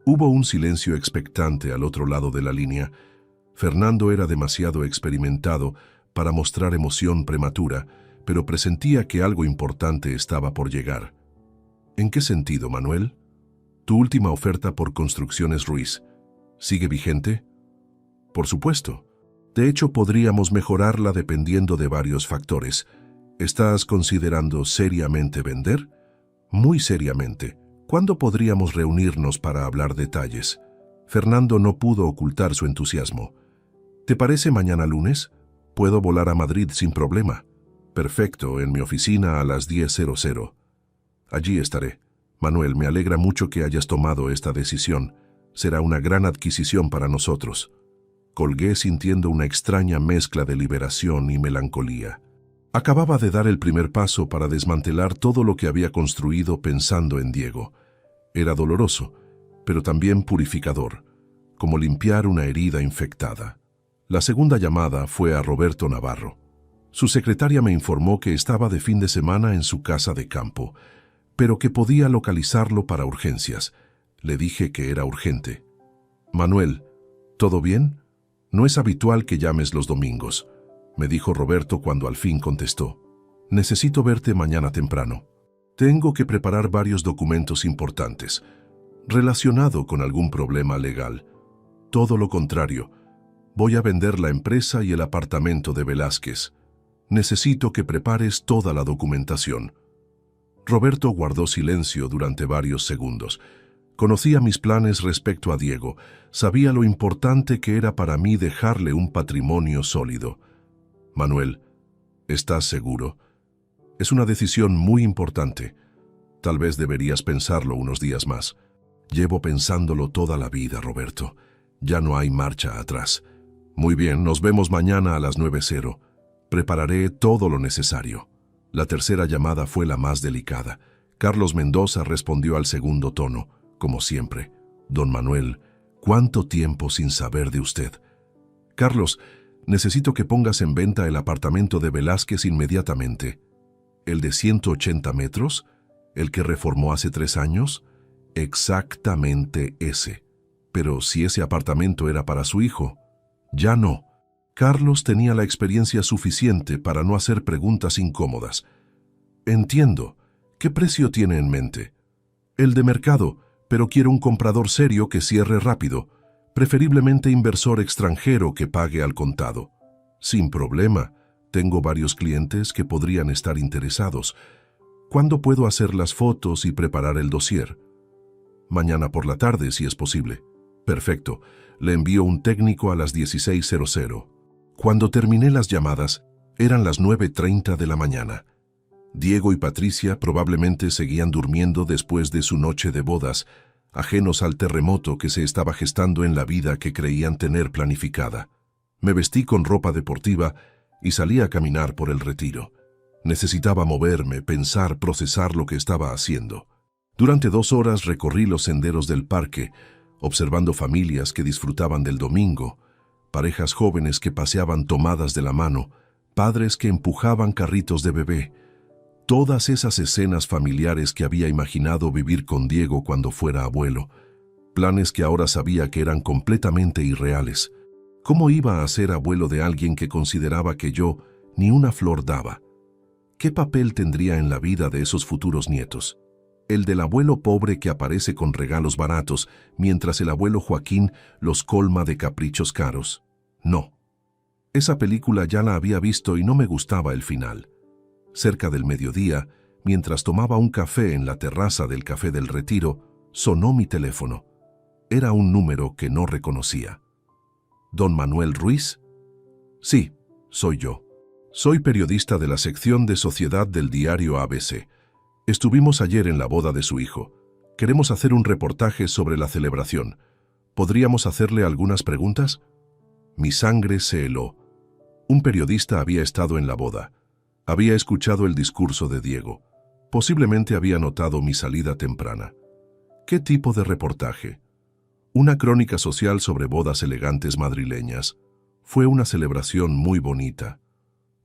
Speaker 1: Hubo un silencio expectante al otro lado de la línea. Fernando era demasiado experimentado para mostrar emoción prematura, pero presentía que algo importante estaba por llegar. «¿En qué sentido, Manuel? Tu última oferta por Construcciones Ruiz, ¿sigue vigente?» «Por supuesto. De hecho, podríamos mejorarla dependiendo de varios factores. ¿Estás considerando seriamente vender?» «Muy seriamente. ¿Cuándo podríamos reunirnos para hablar detalles?» Fernando no pudo ocultar su entusiasmo. «¿Te parece mañana lunes? Puedo volar a Madrid sin problema». «Perfecto, en mi oficina a las 10:00. Allí estaré. Manuel, me alegra mucho que hayas tomado esta decisión. Será una gran adquisición para nosotros». Colgué sintiendo una extraña mezcla de liberación y melancolía. Acababa de dar el primer paso para desmantelar todo lo que había construido pensando en Diego. Era doloroso, pero también purificador, como limpiar una herida infectada. La segunda llamada fue a Roberto Navarro. Su secretaria me informó que estaba de fin de semana en su casa de campo, pero que podía localizarlo para urgencias. Le dije que era urgente. «Manuel, ¿todo bien? No es habitual que llames los domingos», me dijo Roberto cuando al fin contestó. «Necesito verte mañana temprano. Tengo que preparar varios documentos importantes, relacionado con algún problema legal. Todo lo contrario, voy a vender la empresa y el apartamento de Velázquez. Necesito que prepares toda la documentación». Roberto guardó silencio durante varios segundos. Conocía mis planes respecto a Diego. Sabía lo importante que era para mí dejarle un patrimonio sólido. «Manuel, ¿estás seguro? Es una decisión muy importante. Tal vez deberías pensarlo unos días más». «Llevo pensándolo toda la vida, Roberto. Ya no hay marcha atrás». «Muy bien, nos vemos mañana a las 9:00. Prepararé todo lo necesario». La tercera llamada fue la más delicada. Carlos Mendoza respondió al segundo tono, como siempre. «Don Manuel, ¿cuánto tiempo sin saber de usted?» «Carlos, necesito que pongas en venta el apartamento de Velázquez inmediatamente». «¿El de 180 metros? ¿El que reformó hace 3 años?» «Exactamente ese. Pero si ese apartamento era para su hijo». «Ya no». Carlos tenía la experiencia suficiente para no hacer preguntas incómodas. «Entiendo. ¿Qué precio tiene en mente?» «El de mercado, pero quiero un comprador serio que cierre rápido, preferiblemente inversor extranjero que pague al contado». «Sin problema. Tengo varios clientes que podrían estar interesados. ¿Cuándo puedo hacer las fotos y preparar el dossier?» «Mañana por la tarde, si es posible». «Perfecto. Le envío un técnico a las 16:00. Cuando terminé las llamadas, eran las 9:30 de la mañana. Diego y Patricia probablemente seguían durmiendo después de su noche de bodas, ajenos al terremoto que se estaba gestando en la vida que creían tener planificada. Me vestí con ropa deportiva y salí a caminar por el Retiro. Necesitaba moverme, pensar, procesar lo que estaba haciendo. Durante 2 horas recorrí los senderos del parque, observando familias que disfrutaban del domingo, parejas jóvenes que paseaban tomadas de la mano, padres que empujaban carritos de bebé. Todas esas escenas familiares que había imaginado vivir con Diego cuando fuera abuelo, planes que ahora sabía que eran completamente irreales. ¿Cómo iba a ser abuelo de alguien que consideraba que yo ni una flor daba? ¿Qué papel tendría en la vida de esos futuros nietos? El del abuelo pobre que aparece con regalos baratos, mientras el abuelo Joaquín los colma de caprichos caros. No. Esa película ya la había visto y no me gustaba el final. Cerca del mediodía, mientras tomaba un café en la terraza del Café del Retiro, sonó mi teléfono. Era un número que no reconocía. ¿Don Manuel Ruiz? Sí, soy yo. Soy periodista de la sección de Sociedad del diario ABC. Estuvimos ayer en la boda de su hijo. Queremos hacer un reportaje sobre la celebración. ¿Podríamos hacerle algunas preguntas? Mi sangre se heló. Un periodista había estado en la boda. Había escuchado el discurso de Diego. Posiblemente había notado mi salida temprana. ¿Qué tipo de reportaje? Una crónica social sobre bodas elegantes madrileñas. Fue una celebración muy bonita.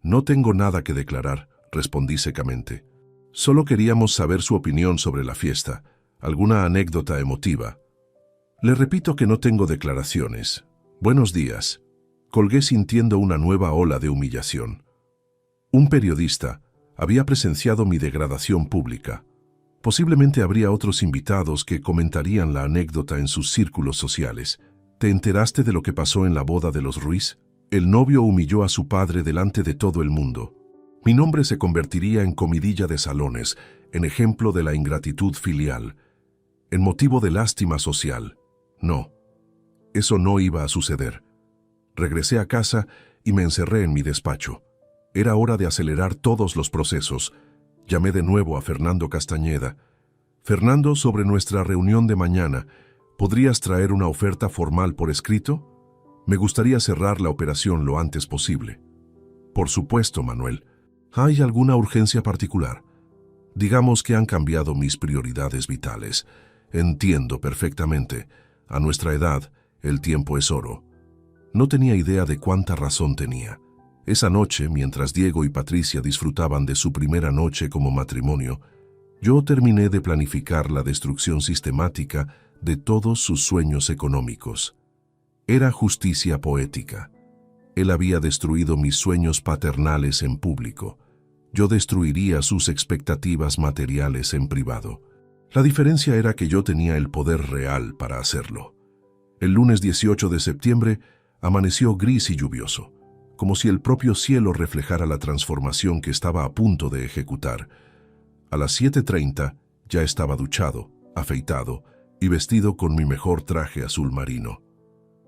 Speaker 1: No tengo nada que declarar, respondí secamente. Solo queríamos saber su opinión sobre la fiesta, alguna anécdota emotiva. Le repito que no tengo declaraciones. Buenos días. Colgué sintiendo una nueva ola de humillación. Un periodista había presenciado mi degradación pública. Posiblemente habría otros invitados que comentarían la anécdota en sus círculos sociales. ¿Te enteraste de lo que pasó en la boda de los Ruiz? El novio humilló a su padre delante de todo el mundo. Mi nombre se convertiría en comidilla de salones, en ejemplo de la ingratitud filial, en motivo de lástima social. No, eso no iba a suceder. Regresé a casa y me encerré en mi despacho. Era hora de acelerar todos los procesos. Llamé de nuevo a Fernando Castañeda. Fernando, sobre nuestra reunión de mañana, ¿podrías traer una oferta formal por escrito? Me gustaría cerrar la operación lo antes posible. Por supuesto, Manuel. ¿Hay alguna urgencia particular? Digamos que han cambiado mis prioridades vitales. Entiendo perfectamente. A nuestra edad, el tiempo es oro. No tenía idea de cuánta razón tenía. Esa noche, mientras Diego y Patricia disfrutaban de su primera noche como matrimonio, yo terminé de planificar la destrucción sistemática de todos sus sueños económicos. Era justicia poética. Él había destruido mis sueños paternales en público. Yo destruiría sus expectativas materiales en privado. La diferencia era que yo tenía el poder real para hacerlo. El lunes 18 de septiembre amaneció gris y lluvioso, como si el propio cielo reflejara la transformación que estaba a punto de ejecutar. A las 7:30 ya estaba duchado, afeitado y vestido con mi mejor traje azul marino.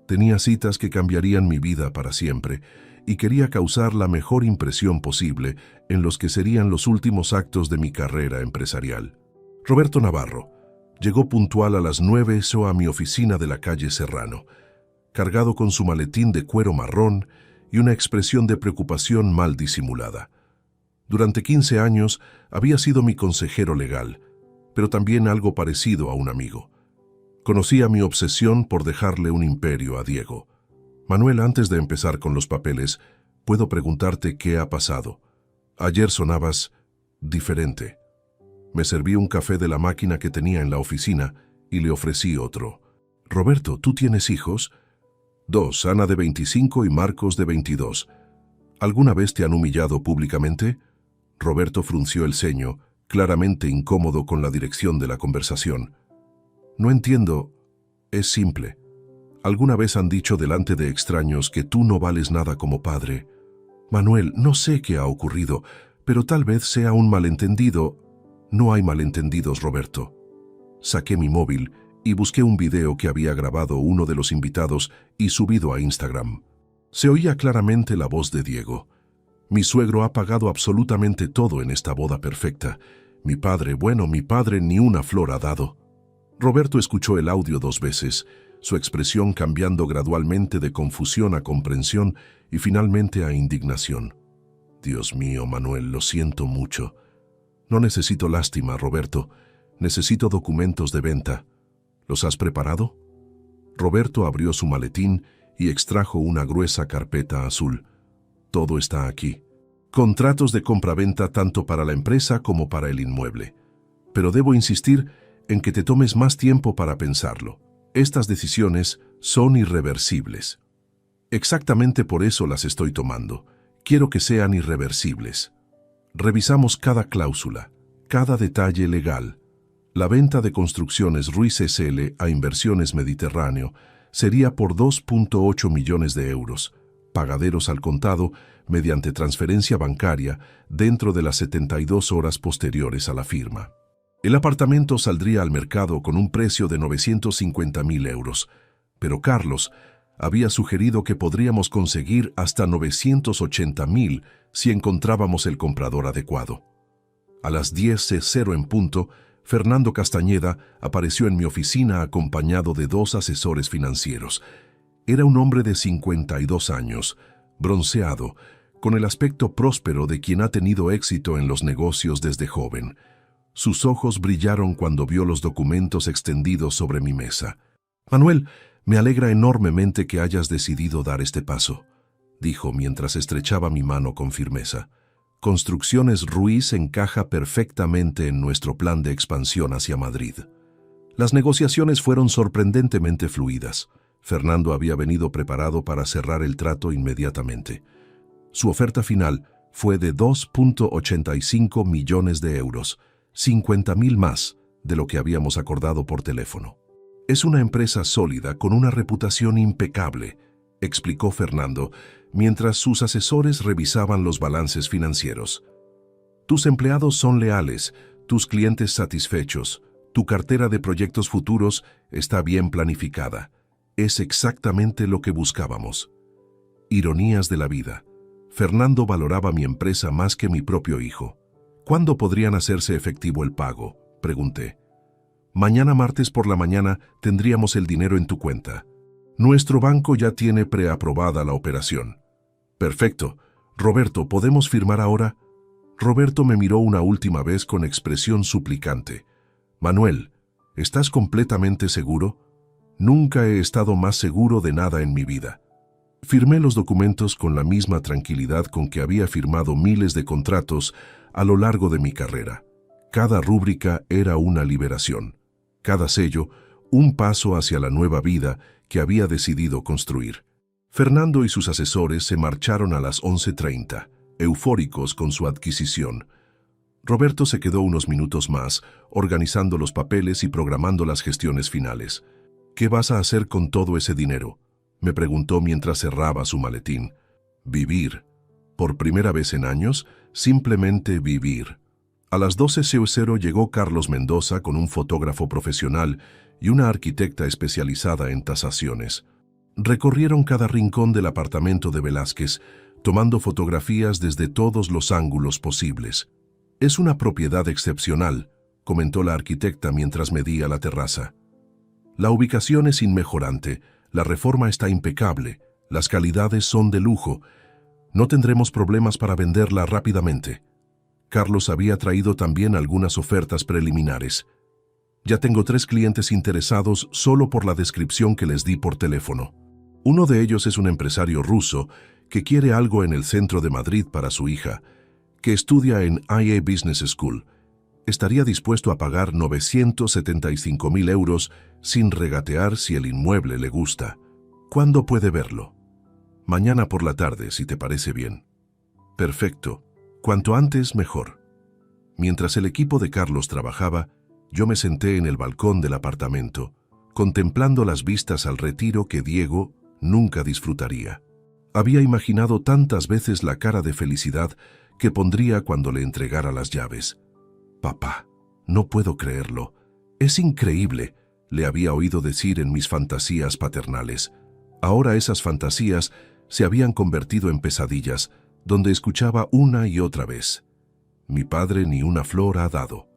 Speaker 1: Tenía citas que cambiarían mi vida para siempre y quería causar la mejor impresión posible en los que serían los últimos actos de mi carrera empresarial. Roberto Navarro llegó puntual a las 9 a mi oficina de la calle Serrano, cargado con su maletín de cuero marrón y una expresión de preocupación mal disimulada. Durante 15 años había sido mi consejero legal, pero también algo parecido a un amigo. Conocía mi obsesión por dejarle un imperio a Diego. Manuel, antes de empezar con los papeles, puedo preguntarte qué ha pasado. Ayer sonabas diferente. Me serví un café de la máquina que tenía en la oficina y le ofrecí otro. Roberto, ¿tú tienes hijos? 2, Ana de 25 y Marcos de 22. ¿Alguna vez te han humillado públicamente? Roberto frunció el ceño, claramente incómodo con la dirección de la conversación. No entiendo. Es simple. ¿Alguna vez han dicho delante de extraños que tú no vales nada como padre? Manuel, no sé qué ha ocurrido, pero tal vez sea un malentendido. No hay malentendidos, Roberto. Saqué mi móvil y busqué un video que había grabado uno de los invitados y subido a Instagram. Se oía claramente la voz de Diego. Mi suegro ha pagado absolutamente todo en esta boda perfecta. Mi padre ni una flor ha dado. Roberto escuchó el audio 2 veces, su expresión cambiando gradualmente de confusión a comprensión y finalmente a indignación. Dios mío, Manuel, lo siento mucho. No necesito lástima, Roberto. Necesito documentos de venta. ¿Los has preparado? Roberto abrió su maletín y extrajo una gruesa carpeta azul. Todo está aquí. Contratos de compraventa tanto para la empresa como para el inmueble. Pero debo insistir en que te tomes más tiempo para pensarlo. Estas decisiones son irreversibles. Exactamente por eso las estoy tomando. Quiero que sean irreversibles. Revisamos cada cláusula, cada detalle legal. La venta de Construcciones Ruiz S.L. a Inversiones Mediterráneo sería por 2.8 millones de euros, pagaderos al contado mediante transferencia bancaria dentro de las 72 horas posteriores a la firma. El apartamento saldría al mercado con un precio de 950.000 euros, pero Carlos había sugerido que podríamos conseguir hasta 980.000 si encontrábamos el comprador adecuado. A las 10:00 en punto, Fernando Castañeda apareció en mi oficina acompañado de 2 asesores financieros. Era un hombre de 52 años, bronceado, con el aspecto próspero de quien ha tenido éxito en los negocios desde joven. Sus ojos brillaron cuando vio los documentos extendidos sobre mi mesa. «Manuel, me alegra enormemente que hayas decidido dar este paso», dijo mientras estrechaba mi mano con firmeza. Construcciones Ruiz encaja perfectamente en nuestro plan de expansión hacia Madrid. Las negociaciones fueron sorprendentemente fluidas. Fernando había venido preparado para cerrar el trato inmediatamente. Su oferta final fue de 2,85 millones de euros, 50.000 más de lo que habíamos acordado por teléfono. «Es una empresa sólida con una reputación impecable», explicó Fernando, mientras sus asesores revisaban los balances financieros. «Tus empleados son leales, tus clientes satisfechos, tu cartera de proyectos futuros está bien planificada. Es exactamente lo que buscábamos». Ironías de la vida. Fernando valoraba mi empresa más que mi propio hijo. «¿Cuándo podrían hacerse efectivo el pago?», pregunté. «Mañana martes por la mañana tendríamos el dinero en tu cuenta. Nuestro banco ya tiene preaprobada la operación». «Perfecto. Roberto, ¿podemos firmar ahora?». Roberto me miró una última vez con expresión suplicante. «Manuel, ¿estás completamente seguro?». «Nunca he estado más seguro de nada en mi vida». Firmé los documentos con la misma tranquilidad con que había firmado miles de contratos a lo largo de mi carrera. Cada rúbrica era una liberación. Cada sello, un paso hacia la nueva vida que había decidido construir. Fernando y sus asesores se marcharon a las 11:30, eufóricos con su adquisición. Roberto se quedó unos minutos más, organizando los papeles y programando las gestiones finales. «¿Qué vas a hacer con todo ese dinero?», me preguntó mientras cerraba su maletín. «Vivir. Por primera vez en años, simplemente vivir». A las 12:00 llegó Carlos Mendoza con un fotógrafo profesional y una arquitecta especializada en tasaciones. Recorrieron cada rincón del apartamento de Velázquez, tomando fotografías desde todos los ángulos posibles. «Es una propiedad excepcional», comentó la arquitecta mientras medía la terraza. «La ubicación es inmejorante, la reforma está impecable, las calidades son de lujo. No tendremos problemas para venderla rápidamente». Carlos había traído también algunas ofertas preliminares. «Ya tengo 3 clientes interesados solo por la descripción que les di por teléfono. Uno de ellos es un empresario ruso que quiere algo en el centro de Madrid para su hija, que estudia en IA Business School. Estaría dispuesto a pagar 975.000 euros sin regatear si el inmueble le gusta. ¿Cuándo puede verlo?». «Mañana por la tarde, si te parece bien». «Perfecto. Cuanto antes, mejor». Mientras el equipo de Carlos trabajaba, yo me senté en el balcón del apartamento, contemplando las vistas al retiro que Diego nunca disfrutaría. Había imaginado tantas veces la cara de felicidad que pondría cuando le entregara las llaves. «Papá, no puedo creerlo. Es increíble», le había oído decir en mis fantasías paternales. Ahora esas fantasías se habían convertido en pesadillas, donde escuchaba una y otra vez: «Mi padre ni una flor ha dado».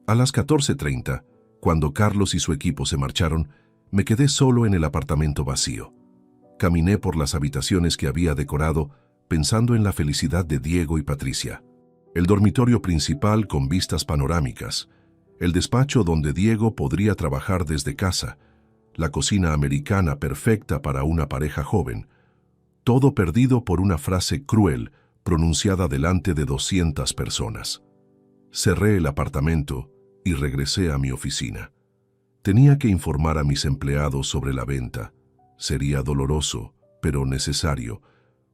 Speaker 1: A las 14:30, cuando Carlos y su equipo se marcharon, me quedé solo en el apartamento vacío. Caminé por las habitaciones que había decorado, pensando en la felicidad de Diego y Patricia. El dormitorio principal con vistas panorámicas, el despacho donde Diego podría trabajar desde casa, la cocina americana perfecta para una pareja joven. Todo perdido por una frase cruel pronunciada delante de 200 personas. Cerré el apartamento y regresé a mi oficina. Tenía que informar a mis empleados sobre la venta. Sería doloroso, pero necesario.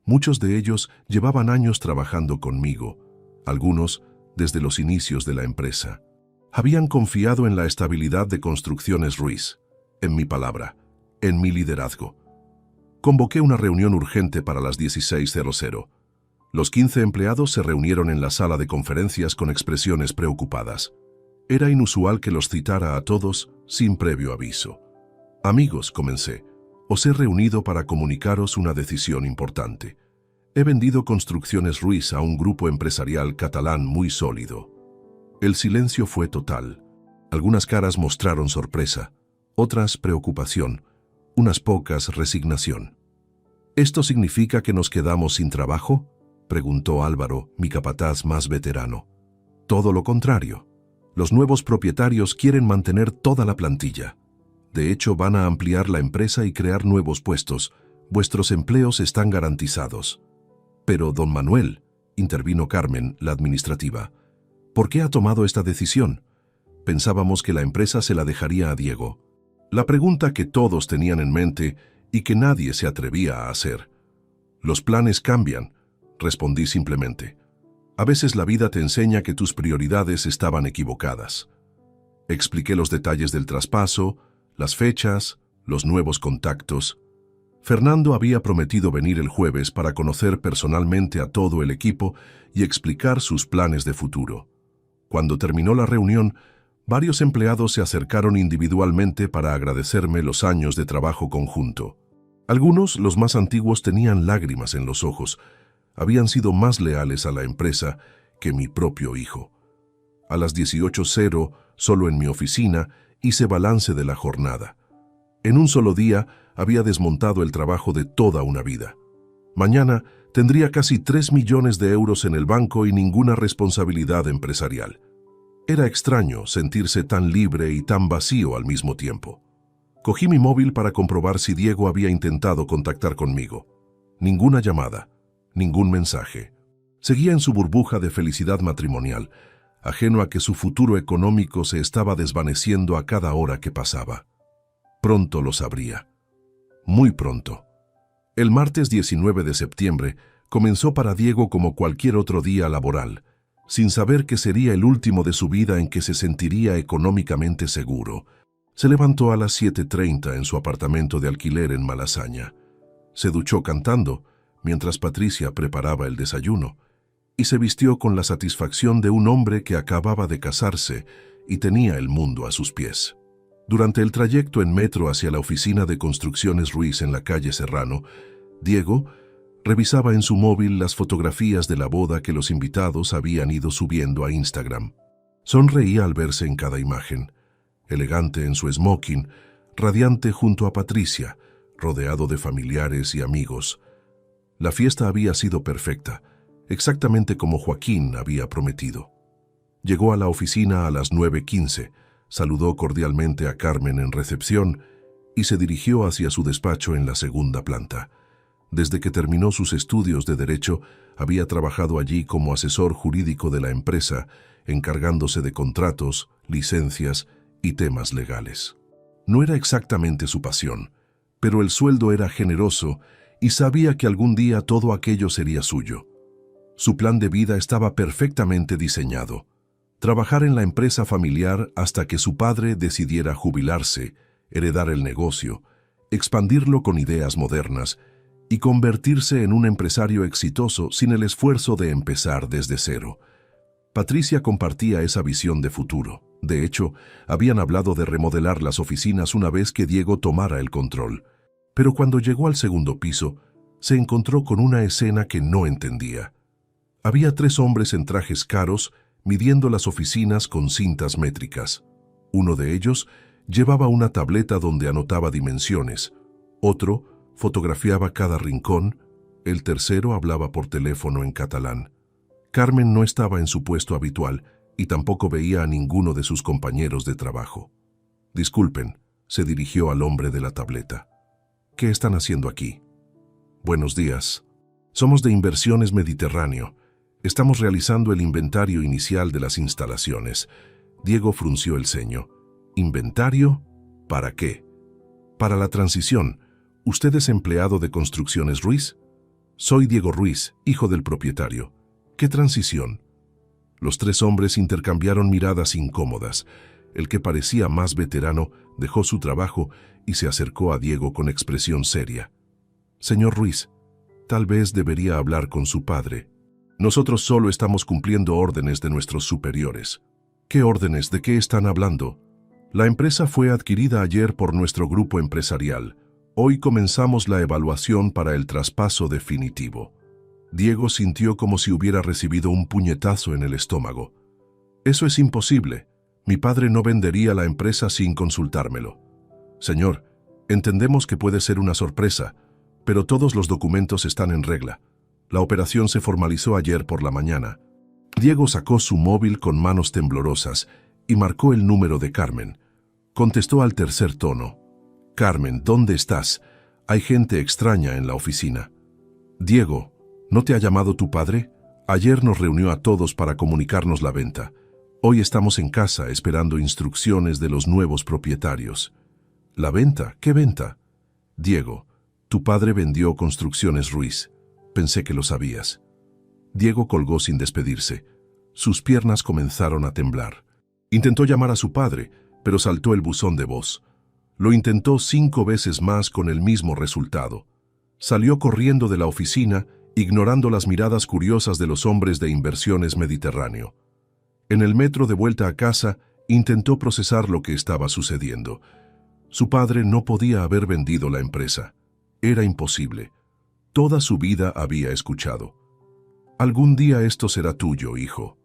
Speaker 1: Muchos de ellos llevaban años trabajando conmigo, algunos desde los inicios de la empresa. Habían confiado en la estabilidad de Construcciones Ruiz, en mi palabra, en mi liderazgo. Convoqué una reunión urgente para las 16:00. Los 15 empleados se reunieron en la sala de conferencias con expresiones preocupadas. Era inusual que los citara a todos sin previo aviso. «Amigos», comencé, «os he reunido para comunicaros una decisión importante. He vendido Construcciones Ruiz a un grupo empresarial catalán muy sólido. El silencio fue total. Algunas caras mostraron sorpresa, otras preocupación, unas pocas resignación. ¿Esto significa que nos quedamos sin trabajo?, preguntó Álvaro, mi capataz más veterano. Todo lo contrario. Los nuevos propietarios quieren mantener toda la plantilla. De hecho, van a ampliar la empresa y crear nuevos puestos. Vuestros empleos están garantizados. Pero, don Manuel, intervino Carmen, la administrativa, ¿por qué ha tomado esta decisión? Pensábamos que la empresa se la dejaría a Diego. La pregunta que todos tenían en mente y que nadie se atrevía a hacer. Los planes cambian, respondí simplemente. A veces la vida te enseña que tus prioridades estaban equivocadas. Expliqué los detalles del traspaso, las fechas, los nuevos contactos. Fernando había prometido venir el jueves para conocer personalmente a todo el equipo y explicar sus planes de futuro. Cuando terminó la reunión, varios empleados se acercaron individualmente para agradecerme los años de trabajo conjunto. Algunos, los más antiguos, tenían lágrimas en los ojos. Habían sido más leales a la empresa que mi propio hijo. A las 18:00, solo en mi oficina, hice balance de la jornada. En un solo día había desmontado el trabajo de toda una vida. Mañana tendría casi 3 millones de euros en el banco y ninguna responsabilidad empresarial. Era extraño sentirse tan libre y tan vacío al mismo tiempo. Cogí mi móvil para comprobar si Diego había intentado contactar conmigo. Ninguna llamada, ningún mensaje. Seguía en su burbuja de felicidad matrimonial, ajeno a que su futuro económico se estaba desvaneciendo a cada hora que pasaba. Pronto lo sabría. Muy pronto. El martes 19 de septiembre comenzó para Diego como cualquier otro día laboral, sin saber que sería el último de su vida en que se sentiría económicamente seguro. Se levantó a las 7:30 en su apartamento de alquiler en Malasaña. Se duchó cantando, mientras Patricia preparaba el desayuno, y se vistió con la satisfacción de un hombre que acababa de casarse y tenía el mundo a sus pies. Durante el trayecto en metro hacia la oficina de Construcciones Ruiz en la calle Serrano, Diego revisaba en su móvil las fotografías de la boda que los invitados habían ido subiendo a Instagram. Sonreía al verse en cada imagen, elegante en su smoking, radiante junto a Patricia, rodeado de familiares y amigos. La fiesta había sido perfecta, exactamente como Joaquín había prometido. Llegó a la oficina a las 9:15, saludó cordialmente a Carmen en recepción y se dirigió hacia su despacho en la segunda planta. Desde que terminó sus estudios de Derecho, había trabajado allí como asesor jurídico de la empresa, encargándose de contratos, licencias y temas legales. No era exactamente su pasión, pero el sueldo era generoso y sabía que algún día todo aquello sería suyo. Su plan de vida estaba perfectamente diseñado. Trabajar en la empresa familiar hasta que su padre decidiera jubilarse, heredar el negocio, expandirlo con ideas modernas y convertirse en un empresario exitoso sin el esfuerzo de empezar desde cero. Patricia compartía esa visión de futuro. De hecho, habían hablado de remodelar las oficinas una vez que Diego tomara el control. Pero cuando llegó al segundo piso, se encontró con una escena que no entendía. Había 3 hombres en trajes caros midiendo las oficinas con cintas métricas. Uno de ellos llevaba una tableta donde anotaba dimensiones, otro fotografiaba cada rincón, el tercero hablaba por teléfono en catalán. Carmen no estaba en su puesto habitual y tampoco veía a ninguno de sus compañeros de trabajo. «Disculpen», se dirigió al hombre de la tableta. «¿Qué están haciendo aquí?» «Buenos días. Somos de Inversiones Mediterráneo. Estamos realizando el inventario inicial de las instalaciones». Diego frunció el ceño. «¿Inventario? ¿Para qué?» «Para la transición. ¿Usted es empleado de Construcciones Ruiz?» «Soy Diego Ruiz, hijo del propietario». «¿Qué transición?» Los 3 hombres intercambiaron miradas incómodas. El que parecía más veterano dejó su trabajo y se acercó a Diego con expresión seria. «Señor Ruiz, tal vez debería hablar con su padre. Nosotros solo estamos cumpliendo órdenes de nuestros superiores». «¿Qué órdenes? ¿De qué están hablando?» «La empresa fue adquirida ayer por nuestro grupo empresarial. Hoy comenzamos la evaluación para el traspaso definitivo». Diego sintió como si hubiera recibido un puñetazo en el estómago. Eso es imposible. Mi padre no vendería la empresa sin consultármelo. Señor, entendemos que puede ser una sorpresa, pero todos los documentos están en regla. La operación se formalizó ayer por la mañana. Diego sacó su móvil con manos temblorosas y marcó el número de Carmen. Contestó al tercer tono. Carmen, ¿dónde estás? Hay gente extraña en la oficina. Diego, ¿no te ha llamado tu padre? Ayer nos reunió a todos para comunicarnos la venta. Hoy estamos en casa esperando instrucciones de los nuevos propietarios. ¿La venta? ¿Qué venta? Diego, tu padre vendió Construcciones Ruiz. Pensé que lo sabías. Diego colgó sin despedirse. Sus piernas comenzaron a temblar. Intentó llamar a su padre, pero saltó el buzón de voz. Lo intentó 5 veces más con el mismo resultado. Salió corriendo de la oficina, ignorando las miradas curiosas de los hombres de Inversiones Mediterráneo. En el metro de vuelta a casa, intentó procesar lo que estaba sucediendo. Su padre no podía haber vendido la empresa. Era imposible. Toda su vida había escuchado. Algún día esto será tuyo, hijo.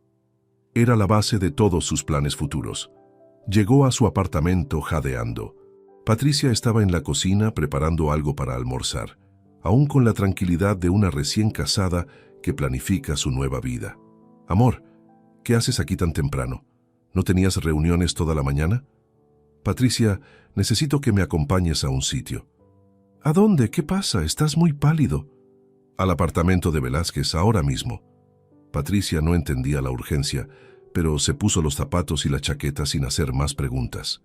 Speaker 1: Era la base de todos sus planes futuros. Llegó a su apartamento jadeando. Patricia estaba en la cocina preparando algo para almorzar, aún con la tranquilidad de una recién casada que planifica su nueva vida. Amor, ¿qué haces aquí tan temprano? ¿No tenías reuniones toda la mañana? Patricia, necesito que me acompañes a un sitio. ¿A dónde? ¿Qué pasa? Estás muy pálido. Al apartamento de Velázquez, ahora mismo. Patricia no entendía la urgencia, pero se puso los zapatos y la chaqueta sin hacer más preguntas.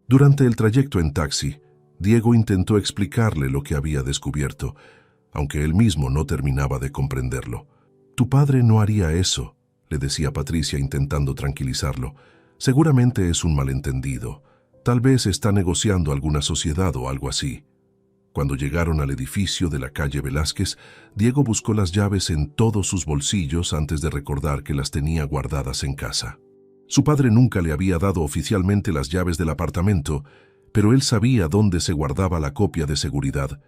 Speaker 1: Durante el trayecto en taxi, Diego intentó explicarle lo que había descubierto, aunque él mismo no terminaba de comprenderlo. «Tu padre no haría eso», le decía Patricia intentando tranquilizarlo. «Seguramente es un malentendido. Tal vez está negociando alguna sociedad o algo así». Cuando llegaron al edificio de la calle Velázquez, Diego buscó las llaves en todos sus bolsillos antes de recordar que las tenía guardadas en casa. Su padre nunca le había dado oficialmente las llaves del apartamento, pero él sabía dónde se guardaba la copia de seguridad.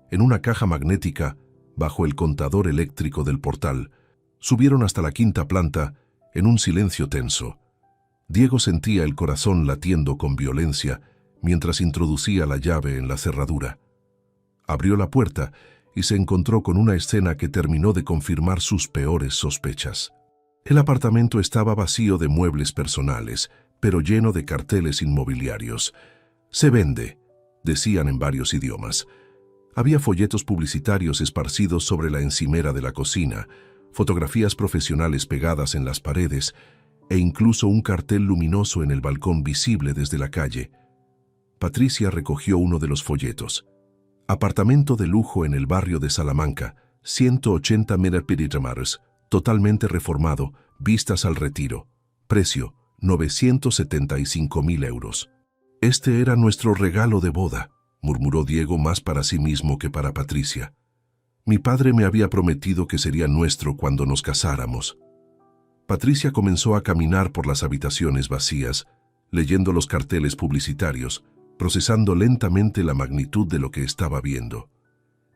Speaker 1: En una caja magnética, bajo el contador eléctrico del portal, subieron hasta la 5ª planta en un silencio tenso. Diego sentía el corazón latiendo con violencia mientras introducía la llave en la cerradura. Abrió la puerta y se encontró con una escena que terminó de confirmar sus peores sospechas. El apartamento estaba vacío de muebles personales, pero lleno de carteles inmobiliarios. «Se vende», decían en varios idiomas. Había folletos publicitarios esparcidos sobre la encimera de la cocina, fotografías profesionales pegadas en las paredes e incluso un cartel luminoso en el balcón visible desde la calle. Patricia recogió uno de los folletos. Apartamento de lujo en el barrio de Salamanca, 180 metros, totalmente reformado, vistas al retiro. Precio, 975.000 euros. «Este era nuestro regalo de boda», murmuró Diego más para sí mismo que para Patricia. «Mi padre me había prometido que sería nuestro cuando nos casáramos». Patricia comenzó a caminar por las habitaciones vacías, leyendo los carteles publicitarios, procesando lentamente la magnitud de lo que estaba viendo.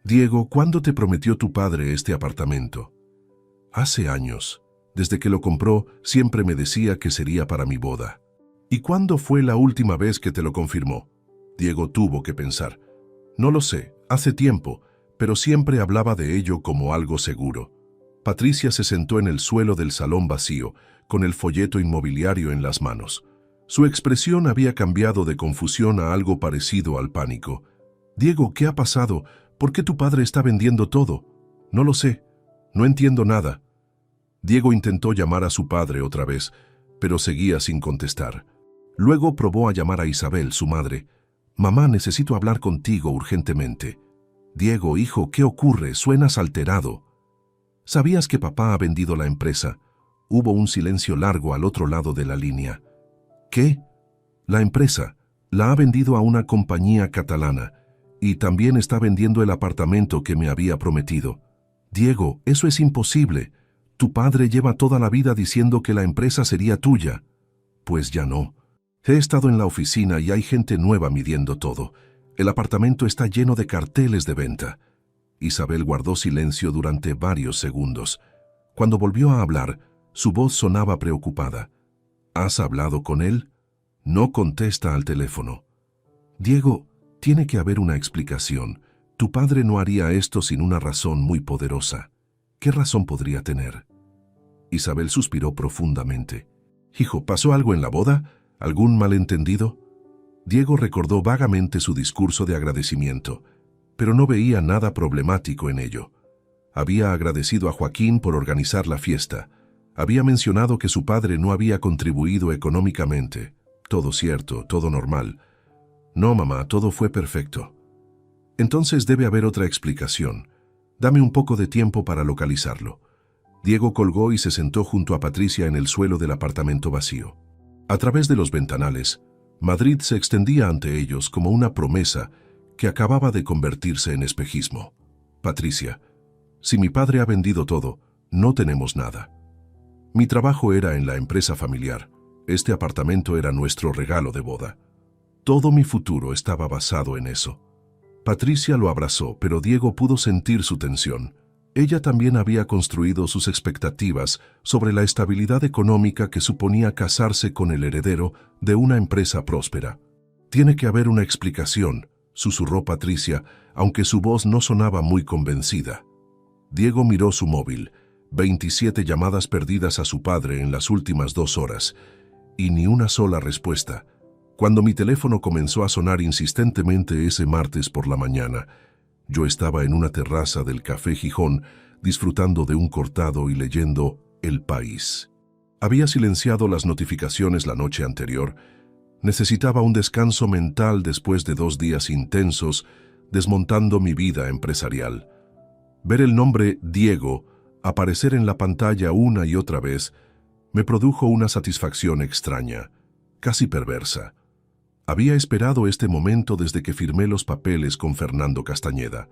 Speaker 1: «Diego, ¿cuándo te prometió tu padre este apartamento?» «Hace años. Desde que lo compró, siempre me decía que sería para mi boda». «¿Y cuándo fue la última vez que te lo confirmó?» Diego tuvo que pensar. «No lo sé, hace tiempo, pero siempre hablaba de ello como algo seguro». Patricia se sentó en el suelo del salón vacío, con el folleto inmobiliario en las manos. Su expresión había cambiado de confusión a algo parecido al pánico. «Diego, ¿qué ha pasado? ¿Por qué tu padre está vendiendo todo?» «No lo sé. No entiendo nada». Diego intentó llamar a su padre otra vez, pero seguía sin contestar. Luego probó a llamar a Isabel, su madre. «Mamá, necesito hablar contigo urgentemente». «Diego, hijo, ¿qué ocurre? Suenas alterado». «¿Sabías que papá ha vendido la empresa?» Hubo un silencio largo al otro lado de la línea. «¿Qué?» «La empresa. La ha vendido a una compañía catalana. Y también está vendiendo el apartamento que me había prometido». «Diego, eso es imposible. Tu padre lleva toda la vida diciendo que la empresa sería tuya». «Pues ya no. He estado en la oficina y hay gente nueva midiendo todo. El apartamento está lleno de carteles de venta». Isabel guardó silencio durante varios segundos. Cuando volvió a hablar, su voz sonaba preocupada. ¿Has hablado con él? No contesta al teléfono. Diego, tiene que haber una explicación. Tu padre no haría esto sin una razón muy poderosa. ¿Qué razón podría tener? Isabel suspiró profundamente. Hijo, ¿pasó algo en la boda? ¿Algún malentendido? Diego recordó vagamente su discurso de agradecimiento, pero no veía nada problemático en ello. Había agradecido a Joaquín por organizar la fiesta. Había mencionado que su padre no había contribuido económicamente. Todo cierto, todo normal. No, mamá, todo fue perfecto. Entonces debe haber otra explicación. Dame un poco de tiempo para localizarlo. Diego colgó y se sentó junto a Patricia en el suelo del apartamento vacío. A través de los ventanales, Madrid se extendía ante ellos como una promesa que acababa de convertirse en espejismo. Patricia, si mi padre ha vendido todo, no tenemos nada. Mi trabajo era en la empresa familiar. Este apartamento era nuestro regalo de boda. Todo mi futuro estaba basado en eso. Patricia lo abrazó, pero Diego pudo sentir su tensión. Ella también había construido sus expectativas sobre la estabilidad económica que suponía casarse con el heredero de una empresa próspera. Tiene que haber una explicación, susurró Patricia, aunque su voz no sonaba muy convencida. Diego miró su móvil, 27 llamadas perdidas a su padre en las últimas 2 horas, y ni una sola respuesta. Cuando mi teléfono comenzó a sonar insistentemente ese martes por la mañana, yo estaba en una terraza del Café Gijón, disfrutando de un cortado y leyendo El País. Había silenciado las notificaciones la noche anterior. Necesitaba un descanso mental después de 2 días intensos, desmontando mi vida empresarial. Ver el nombre Diego aparecer en la pantalla una y otra vez me produjo una satisfacción extraña, casi perversa. Había esperado este momento desde que firmé los papeles con Fernando Castañeda.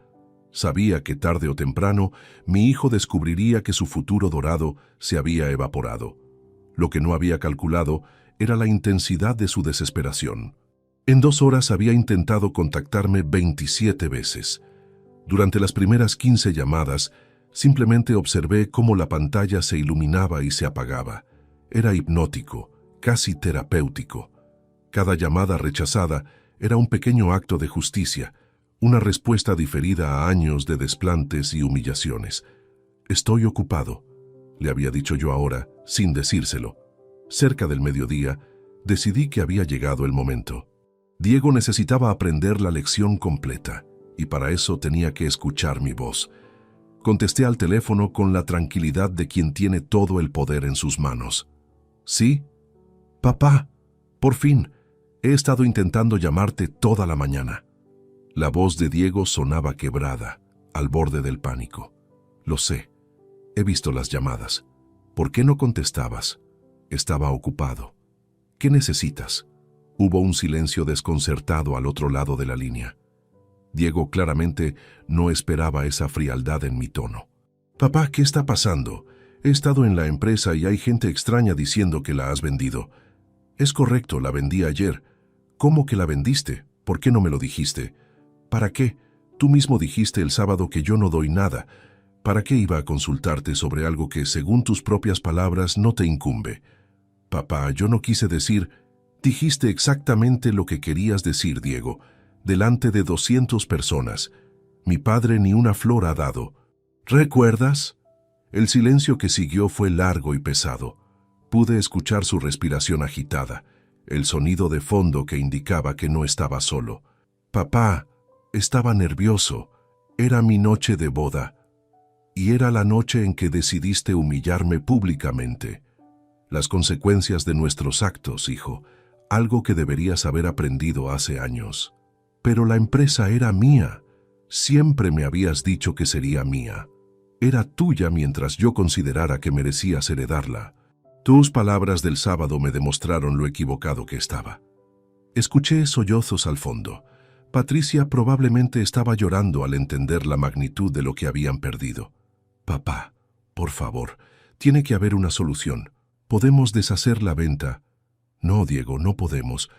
Speaker 1: Sabía que tarde o temprano mi hijo descubriría que su futuro dorado se había evaporado. Lo que no había calculado era la intensidad de su desesperación. En 2 horas había intentado contactarme 27 veces. Durante las primeras 15 llamadas, simplemente observé cómo la pantalla se iluminaba y se apagaba. Era hipnótico, casi terapéutico. Cada llamada rechazada era un pequeño acto de justicia, una respuesta diferida a años de desplantes y humillaciones. Estoy ocupado, le había dicho yo ahora, sin decírselo. Cerca del mediodía, decidí que había llegado el momento. Diego necesitaba aprender la lección completa, y para eso tenía que escuchar mi voz. Contesté al teléfono con la tranquilidad de quien tiene todo el poder en sus manos. ¿Sí? Papá, por fin. He estado intentando llamarte toda la mañana. La voz de Diego sonaba quebrada, al borde del pánico. Lo sé. He visto las llamadas. ¿Por qué no contestabas? Estaba ocupado. ¿Qué necesitas? Hubo un silencio desconcertado al otro lado de la línea. Diego claramente no esperaba esa frialdad en mi tono. Papá, ¿qué está pasando? He estado en la empresa y hay gente extraña diciendo que la has vendido. Es correcto, la vendí ayer. ¿Cómo que la vendiste? ¿Por qué no me lo dijiste? ¿Para qué? Tú mismo dijiste el sábado que yo no doy nada. ¿Para qué iba a consultarte sobre algo que, según tus propias palabras, no te incumbe? Papá, yo no quise decir... Dijiste exactamente lo que querías decir, Diego, delante de 200 personas. Mi padre ni una flor ha dado. ¿Recuerdas? El silencio que siguió fue largo y pesado. Pude escuchar su respiración agitada, el sonido de fondo que indicaba que no estaba solo. Papá, estaba nervioso. Era mi noche de boda. Y era la noche en que decidiste humillarme públicamente. Las consecuencias de nuestros actos, hijo, algo que deberías haber aprendido hace años. Pero la empresa era mía. Siempre me habías dicho que sería mía. Era tuya mientras yo considerara que merecías heredarla. Tus palabras del sábado me demostraron lo equivocado que estaba. Escuché sollozos al fondo. Patricia probablemente estaba llorando al entender la magnitud de lo que habían perdido. Papá, por favor, tiene que haber una solución. ¿Podemos deshacer la venta? No, Diego, no podemos.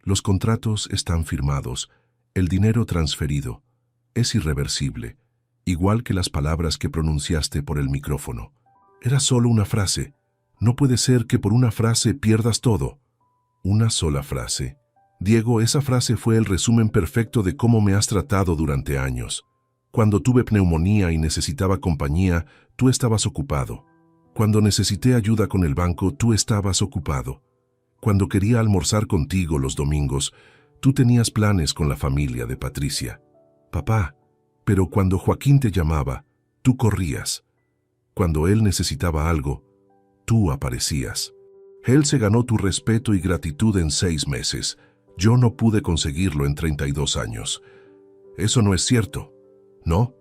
Speaker 1: Los contratos están firmados, el dinero transferido. Es irreversible, igual que las palabras que pronunciaste por el micrófono. Era solo una frase. No puede ser que por una frase pierdas todo. Una sola frase. Diego, esa frase fue el resumen perfecto de cómo me has tratado durante años. Cuando tuve neumonía y necesitaba compañía, tú estabas ocupado. Cuando necesité ayuda con el banco, tú estabas ocupado. Cuando quería almorzar contigo los domingos, tú tenías planes con la familia de Patricia. Papá, pero cuando Joaquín te llamaba, tú corrías. Cuando él necesitaba algo, tú aparecías. Él se ganó tu respeto y gratitud en 6 meses. Yo no pude conseguirlo en 32 años. Eso no es cierto, ¿no?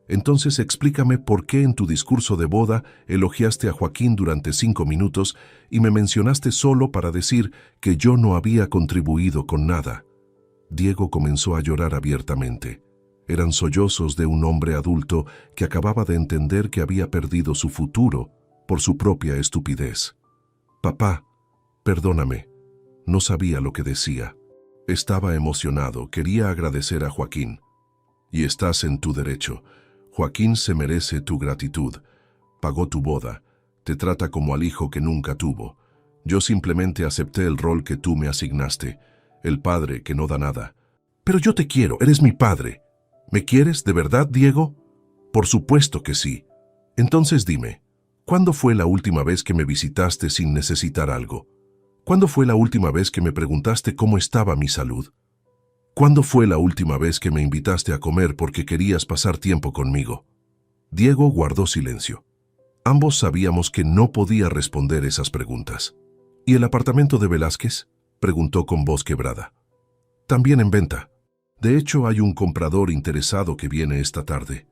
Speaker 1: Entonces explícame por qué en tu discurso de boda elogiaste a Joaquín durante 5 minutos y me mencionaste solo para decir que yo no había contribuido con nada. Diego comenzó a llorar abiertamente. Eran sollozos de un hombre adulto que acababa de entender que había perdido su futuro por su propia estupidez. Papá, perdóname. No sabía lo que decía. Estaba emocionado, quería agradecer a Joaquín. Y estás en tu derecho. Joaquín se merece tu gratitud. Pagó tu boda. Te trata como al hijo que nunca tuvo. Yo simplemente acepté el rol que tú me asignaste. El padre que no da nada. Pero yo te quiero, eres mi padre. ¿Me quieres de verdad, Diego? Por supuesto que sí. Entonces dime, ¿cuándo fue la última vez que me visitaste sin necesitar algo? ¿Cuándo fue la última vez que me preguntaste cómo estaba mi salud? ¿Cuándo fue la última vez que me invitaste a comer porque querías pasar tiempo conmigo? Diego guardó silencio. Ambos sabíamos que no podía responder esas preguntas. ¿Y el apartamento de Velázquez? Preguntó con voz quebrada. También en venta. De hecho, hay un comprador interesado que viene esta tarde.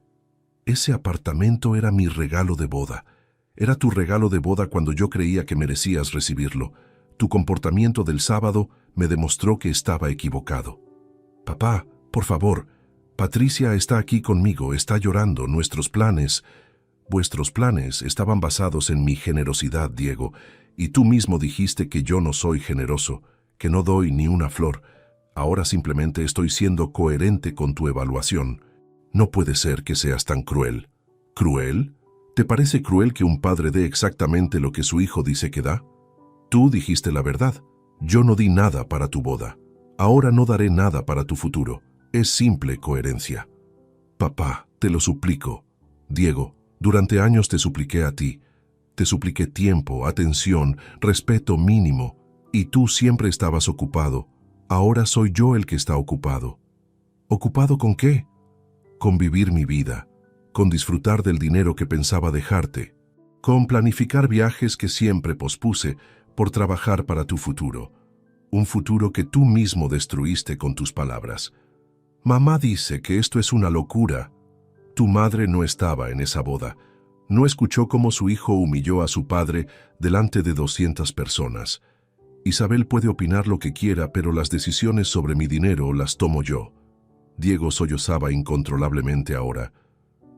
Speaker 1: Ese apartamento era mi regalo de boda. Era tu regalo de boda cuando yo creía que merecías recibirlo. Tu comportamiento del sábado me demostró que estaba equivocado. Papá, por favor, Patricia está aquí conmigo, está llorando. Vuestros planes estaban basados en mi generosidad, Diego, y tú mismo dijiste que yo no soy generoso, que no doy ni una flor. Ahora simplemente estoy siendo coherente con tu evaluación. No puede ser que seas tan cruel. ¿Cruel? ¿Te parece cruel que un padre dé exactamente lo que su hijo dice que da? Tú dijiste la verdad. Yo no di nada para tu boda. Ahora no daré nada para tu futuro. Es simple coherencia. Papá, te lo suplico. Diego, durante años te supliqué a ti. Te supliqué tiempo, atención, respeto mínimo. Y tú siempre estabas ocupado. Ahora soy yo el que está ocupado. ¿Ocupado con qué? Con vivir mi vida, con disfrutar del dinero que pensaba dejarte, con planificar viajes que siempre pospuse por trabajar para tu futuro. Un futuro que tú mismo destruiste con tus palabras. Mamá dice que esto es una locura. Tu madre no estaba en esa boda. No escuchó cómo su hijo humilló a su padre delante de 200 personas. Isabel puede opinar lo que quiera, pero las decisiones sobre mi dinero las tomo yo. Diego sollozaba incontrolablemente ahora.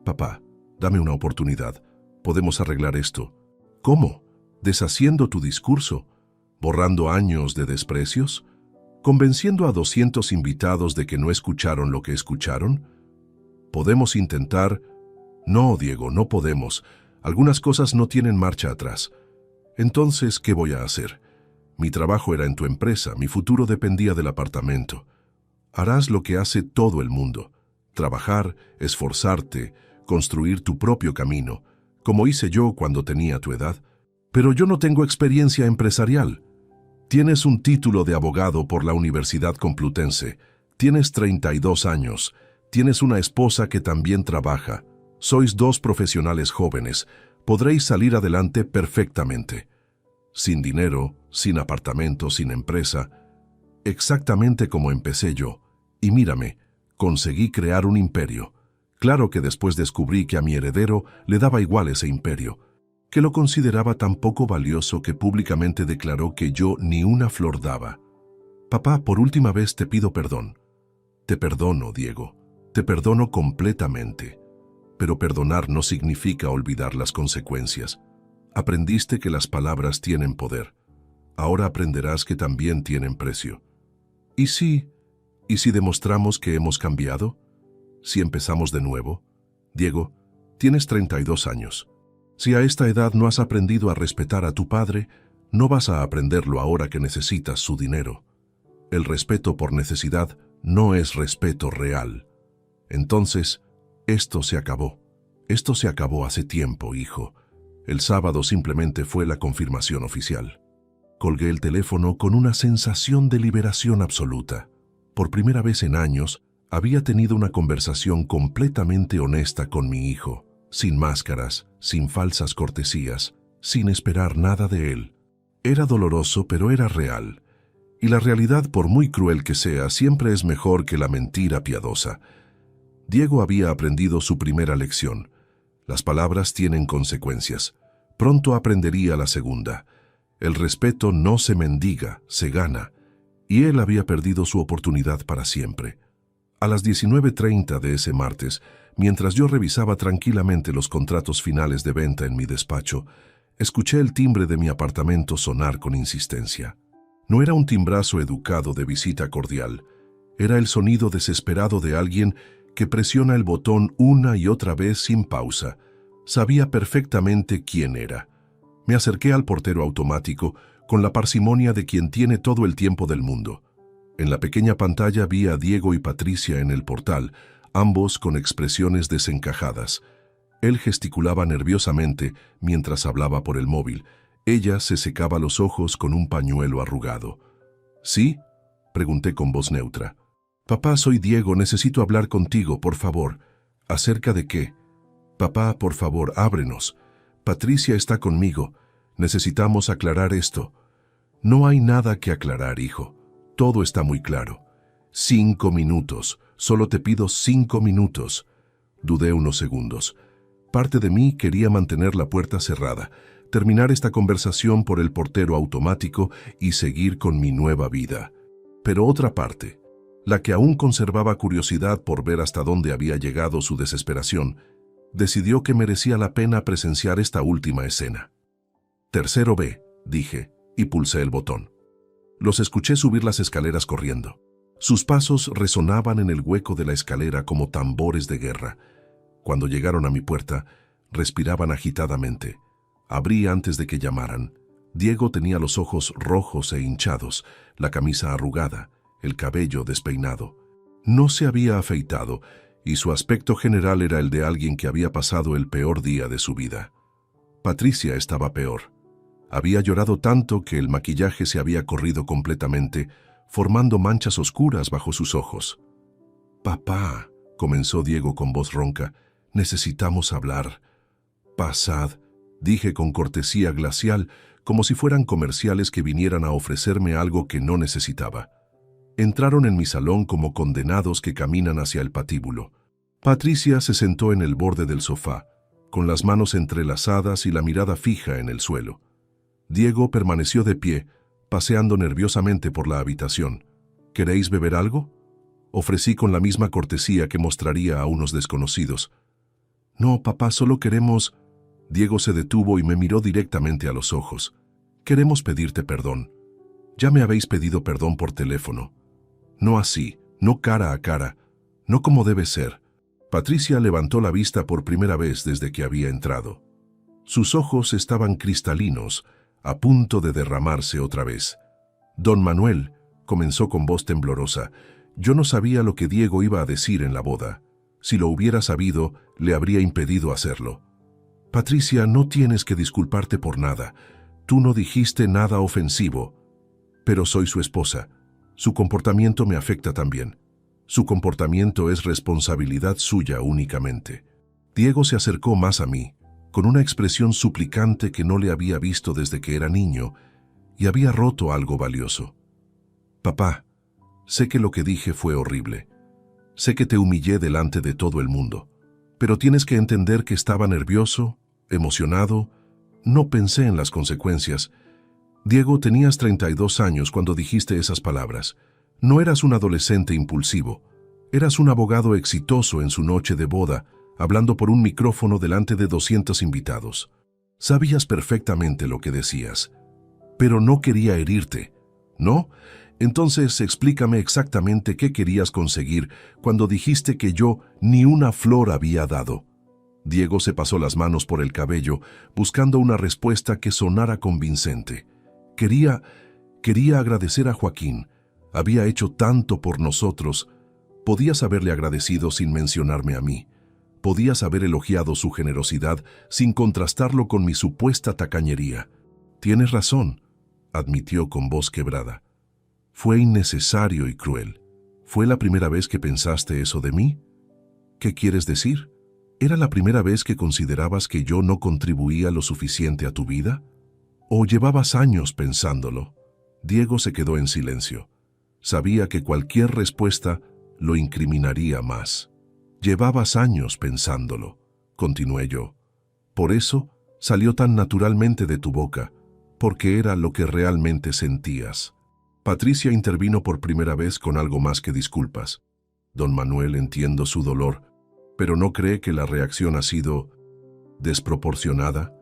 Speaker 1: Papá, dame una oportunidad. Podemos arreglar esto. ¿Cómo? ¿Deshaciendo tu discurso? ¿Borrando años de desprecios? ¿Convenciendo a 200 invitados de que no escucharon lo que escucharon? ¿Podemos intentar? No, Diego, no podemos. Algunas cosas no tienen marcha atrás. Entonces, ¿qué voy a hacer? Mi trabajo era en tu empresa, mi futuro dependía del apartamento. Harás lo que hace todo el mundo. Trabajar, esforzarte, construir tu propio camino, como hice yo cuando tenía tu edad. Pero yo no tengo experiencia empresarial. Tienes un título de abogado por la Universidad Complutense. Tienes 32 años. Tienes una esposa que también trabaja. Sois 2 profesionales jóvenes. Podréis salir adelante perfectamente. Sin dinero, sin apartamento, sin empresa. Exactamente como empecé yo. Y mírame, conseguí crear un imperio. Claro que después descubrí que a mi heredero le daba igual ese imperio, que lo consideraba tan poco valioso que públicamente declaró que yo ni una flor daba. Papá, por última vez te pido perdón. Te perdono, Diego. Te perdono completamente. Pero perdonar no significa olvidar las consecuencias. Aprendiste que las palabras tienen poder. Ahora aprenderás que también tienen precio. ¿Y si demostramos que hemos cambiado? ¿Si empezamos de nuevo? Diego, tienes 32 años. Si a esta edad no has aprendido a respetar a tu padre, no vas a aprenderlo ahora que necesitas su dinero. El respeto por necesidad no es respeto real. Entonces, esto se acabó. Esto se acabó hace tiempo, hijo. El sábado simplemente fue la confirmación oficial. Colgué el teléfono con una sensación de liberación absoluta. Por primera vez en años, había tenido una conversación completamente honesta con mi hijo, sin máscaras, sin falsas cortesías, sin esperar nada de él. Era doloroso, pero era real. Y la realidad, por muy cruel que sea, siempre es mejor que la mentira piadosa. Diego había aprendido su primera lección. Las palabras tienen consecuencias. Pronto aprendería la segunda. El respeto no se mendiga, se gana. Y él había perdido su oportunidad para siempre. A las 19:30 de ese martes, mientras yo revisaba tranquilamente los contratos finales de venta en mi despacho, escuché el timbre de mi apartamento sonar con insistencia. No era un timbrazo educado de visita cordial. Era el sonido desesperado de alguien que presiona el botón una y otra vez sin pausa. Sabía perfectamente quién era. Me acerqué al portero automático con la parsimonia de quien tiene todo el tiempo del mundo. En la pequeña pantalla vi a Diego y Patricia en el portal, ambos con expresiones desencajadas. Él gesticulaba nerviosamente mientras hablaba por el móvil. Ella se secaba los ojos con un pañuelo arrugado. ¿Sí? Pregunté con voz neutra. Papá, soy Diego, necesito hablar contigo, por favor. ¿Acerca de qué? Papá, por favor, ábrenos. Patricia está conmigo. Necesitamos aclarar esto. No hay nada que aclarar, hijo. Todo está muy claro. 5 minutos. Solo te pido 5 minutos. Dudé unos segundos. Parte de mí quería mantener la puerta cerrada, terminar esta conversación por el portero automático y seguir con mi nueva vida. Pero otra parte, la que aún conservaba curiosidad por ver hasta dónde había llegado su desesperación, decidió que merecía la pena presenciar esta última escena. Tercero B, dije, y pulsé el botón. Los escuché subir las escaleras corriendo. Sus pasos resonaban en el hueco de la escalera como tambores de guerra. Cuando llegaron a mi puerta, respiraban agitadamente. Abrí antes de que llamaran. Diego tenía los ojos rojos e hinchados, la camisa arrugada, el cabello despeinado. No se había afeitado, y su aspecto general era el de alguien que había pasado el peor día de su vida. Patricia estaba peor. Había llorado tanto que el maquillaje se había corrido completamente, formando manchas oscuras bajo sus ojos. «Papá», comenzó Diego con voz ronca, «necesitamos hablar». «Pasad», dije con cortesía glacial, como si fueran comerciales que vinieran a ofrecerme algo que no necesitaba. Entraron en mi salón como condenados que caminan hacia el patíbulo. Patricia se sentó en el borde del sofá, con las manos entrelazadas y la mirada fija en el suelo. Diego permaneció de pie, paseando nerviosamente por la habitación. «¿Queréis beber algo?», ofrecí con la misma cortesía que mostraría a unos desconocidos. «No, papá, solo queremos...» Diego se detuvo y me miró directamente a los ojos. «Queremos pedirte perdón. Ya me habéis pedido perdón por teléfono. No así, no cara a cara, no como debe ser». Patricia levantó la vista por primera vez desde que había entrado. Sus ojos estaban cristalinos, a punto de derramarse otra vez. «Don Manuel», comenzó con voz temblorosa, «yo no sabía lo que Diego iba a decir en la boda. Si lo hubiera sabido, le habría impedido hacerlo». «Patricia, no tienes que disculparte por nada. Tú no dijiste nada ofensivo. Pero soy su esposa. Su comportamiento me afecta también. Su comportamiento es responsabilidad suya únicamente». Diego se acercó más a mí, con una expresión suplicante que no le había visto desde que era niño, y había roto algo valioso. «Papá, sé que lo que dije fue horrible. Sé que te humillé delante de todo el mundo, pero tienes que entender que estaba nervioso, emocionado, no pensé en las consecuencias. Diego, tenías 32 años cuando dijiste esas palabras. No eras un adolescente impulsivo, eras un abogado exitoso en su noche de boda, hablando por un micrófono delante de 200 invitados. Sabías perfectamente lo que decías, pero no quería herirte, ¿no? Entonces explícame exactamente qué querías conseguir cuando dijiste que yo ni una flor había dado. Diego se pasó las manos por el cabello, buscando una respuesta que sonara convincente. Quería agradecer a Joaquín. Había hecho tanto por nosotros. Podías haberle agradecido sin mencionarme a mí. Podías haber elogiado su generosidad sin contrastarlo con mi supuesta tacañería. Tienes razón, admitió con voz quebrada. Fue innecesario y cruel. ¿Fue la primera vez que pensaste eso de mí? ¿Qué quieres decir? ¿Era la primera vez que considerabas que yo no contribuía lo suficiente a tu vida? ¿O llevabas años pensándolo? Diego se quedó en silencio. Sabía que cualquier respuesta lo incriminaría más. Llevabas años pensándolo, continué yo. Por eso salió tan naturalmente de tu boca, porque era lo que realmente sentías. Patricia intervino por primera vez con algo más que disculpas. Don Manuel, entiendo su dolor, pero ¿no cree que la reacción ha sido desproporcionada?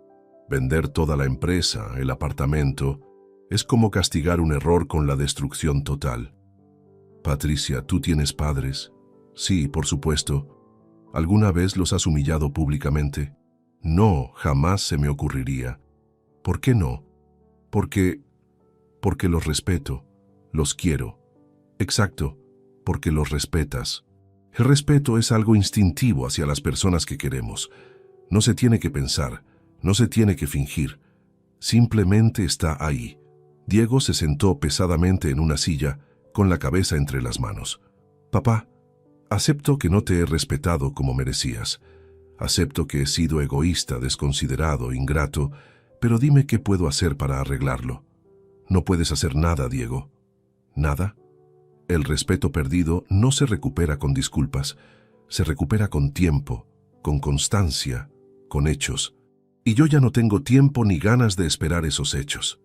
Speaker 1: Vender toda la empresa, el apartamento, es como castigar un error con la destrucción total. Patricia, ¿tú tienes padres? Sí, por supuesto. ¿Alguna vez los has humillado públicamente? No, jamás se me ocurriría. ¿Por qué no? Porque los respeto, los quiero. Exacto, porque los respetas. El respeto es algo instintivo hacia las personas que queremos. No se tiene que pensar, no se tiene que fingir. Simplemente está ahí. Diego se sentó pesadamente en una silla, con la cabeza entre las manos. Papá, acepto que no te he respetado como merecías. Acepto que he sido egoísta, desconsiderado, ingrato, pero dime qué puedo hacer para arreglarlo. No puedes hacer nada, Diego. ¿Nada? El respeto perdido no se recupera con disculpas, se recupera con tiempo, con constancia, con hechos. Y yo ya no tengo tiempo ni ganas de esperar esos hechos.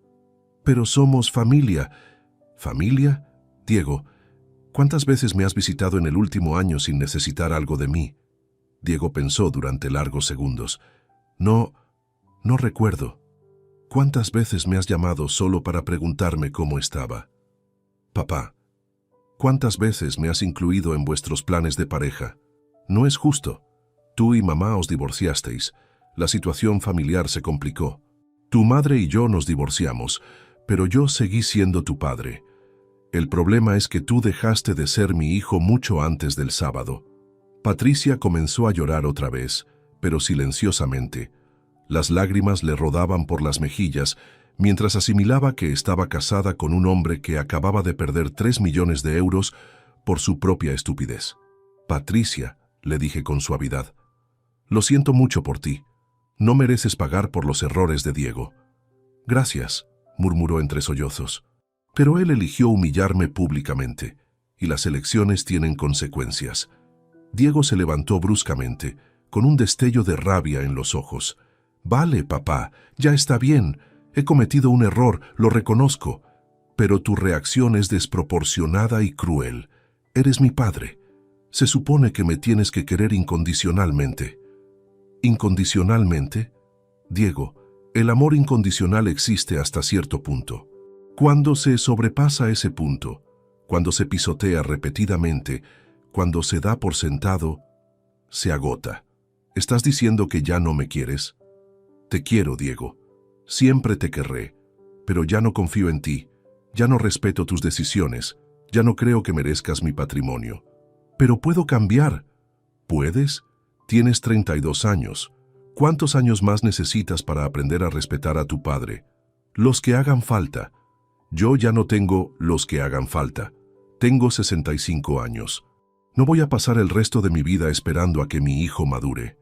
Speaker 1: Pero somos familia. ¿Familia? Diego, ¿cuántas veces me has visitado en el último año sin necesitar algo de mí? Diego pensó durante largos segundos. No recuerdo. ¿Cuántas veces me has llamado solo para preguntarme cómo estaba? Papá, ¿cuántas veces me has incluido en vuestros planes de pareja? No es justo. Tú y mamá os divorciasteis. La situación familiar se complicó. Tu madre y yo nos divorciamos, pero yo seguí siendo tu padre. El problema es que tú dejaste de ser mi hijo mucho antes del sábado. Patricia comenzó a llorar otra vez, pero silenciosamente. Las lágrimas le rodaban por las mejillas mientras asimilaba que estaba casada con un hombre que acababa de perder 3 millones de euros por su propia estupidez. Patricia, le dije con suavidad, lo siento mucho por ti. No mereces pagar por los errores de Diego. Gracias, murmuró entre sollozos. Pero él eligió humillarme públicamente, y las elecciones tienen consecuencias. Diego se levantó bruscamente, con un destello de rabia en los ojos. Vale, papá, ya está bien. He cometido un error, lo reconozco. Pero tu reacción es desproporcionada y cruel. Eres mi padre. Se supone que me tienes que querer incondicionalmente. ¿Incondicionalmente? Diego, el amor incondicional existe hasta cierto punto. Cuando se sobrepasa ese punto, cuando se pisotea repetidamente, cuando se da por sentado, se agota. ¿Estás diciendo que ya no me quieres? Te quiero, Diego. Siempre te querré, pero ya no confío en ti, ya no respeto tus decisiones, ya no creo que merezcas mi patrimonio. Pero puedo cambiar. ¿Puedes? Tienes 32 años. ¿Cuántos años más necesitas para aprender a respetar a tu padre? Los que hagan falta. Yo ya no tengo los que hagan falta. Tengo 65 años. No voy a pasar el resto de mi vida esperando a que mi hijo madure.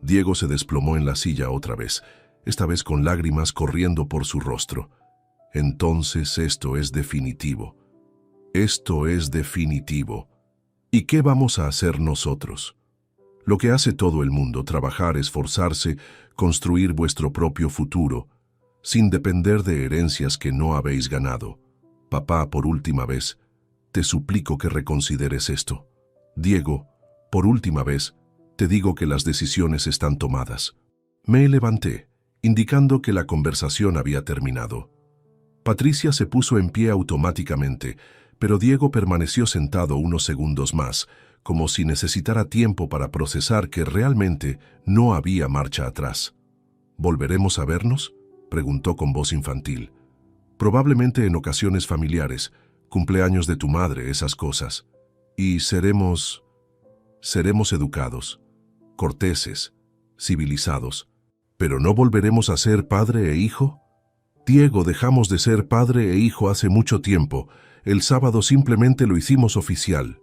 Speaker 1: Diego se desplomó en la silla otra vez, esta vez con lágrimas corriendo por su rostro. Entonces esto es definitivo. Esto es definitivo. ¿Y qué vamos a hacer nosotros? Lo que hace todo el mundo, trabajar, esforzarse, construir vuestro propio futuro, sin depender de herencias que no habéis ganado. Papá, por última vez, te suplico que reconsideres esto. Diego, por última vez, te digo que las decisiones están tomadas. Me levanté, indicando que la conversación había terminado. Patricia se puso en pie automáticamente, pero Diego permaneció sentado unos segundos más, como si necesitara tiempo para procesar que realmente no había marcha atrás. ¿Volveremos a vernos?, preguntó con voz infantil. Probablemente en ocasiones familiares, cumpleaños de tu madre, esas cosas. Y seremos educados, corteses, civilizados. ¿Pero no volveremos a ser padre e hijo? Diego, dejamos de ser padre e hijo hace mucho tiempo. El sábado simplemente lo hicimos oficial.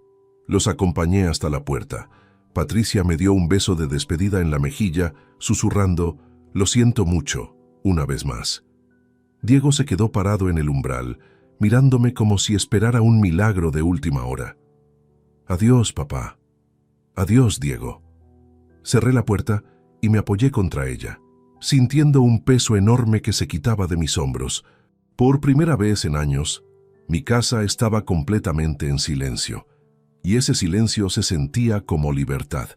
Speaker 1: Los acompañé hasta la puerta. Patricia me dio un beso de despedida en la mejilla, susurrando, «Lo siento mucho», una vez más. Diego se quedó parado en el umbral, mirándome como si esperara un milagro de última hora. «Adiós, papá». «Adiós, Diego». Cerré la puerta y me apoyé contra ella, sintiendo un peso enorme que se quitaba de mis hombros. Por primera vez en años, mi casa estaba completamente en silencio, y ese silencio se sentía como libertad.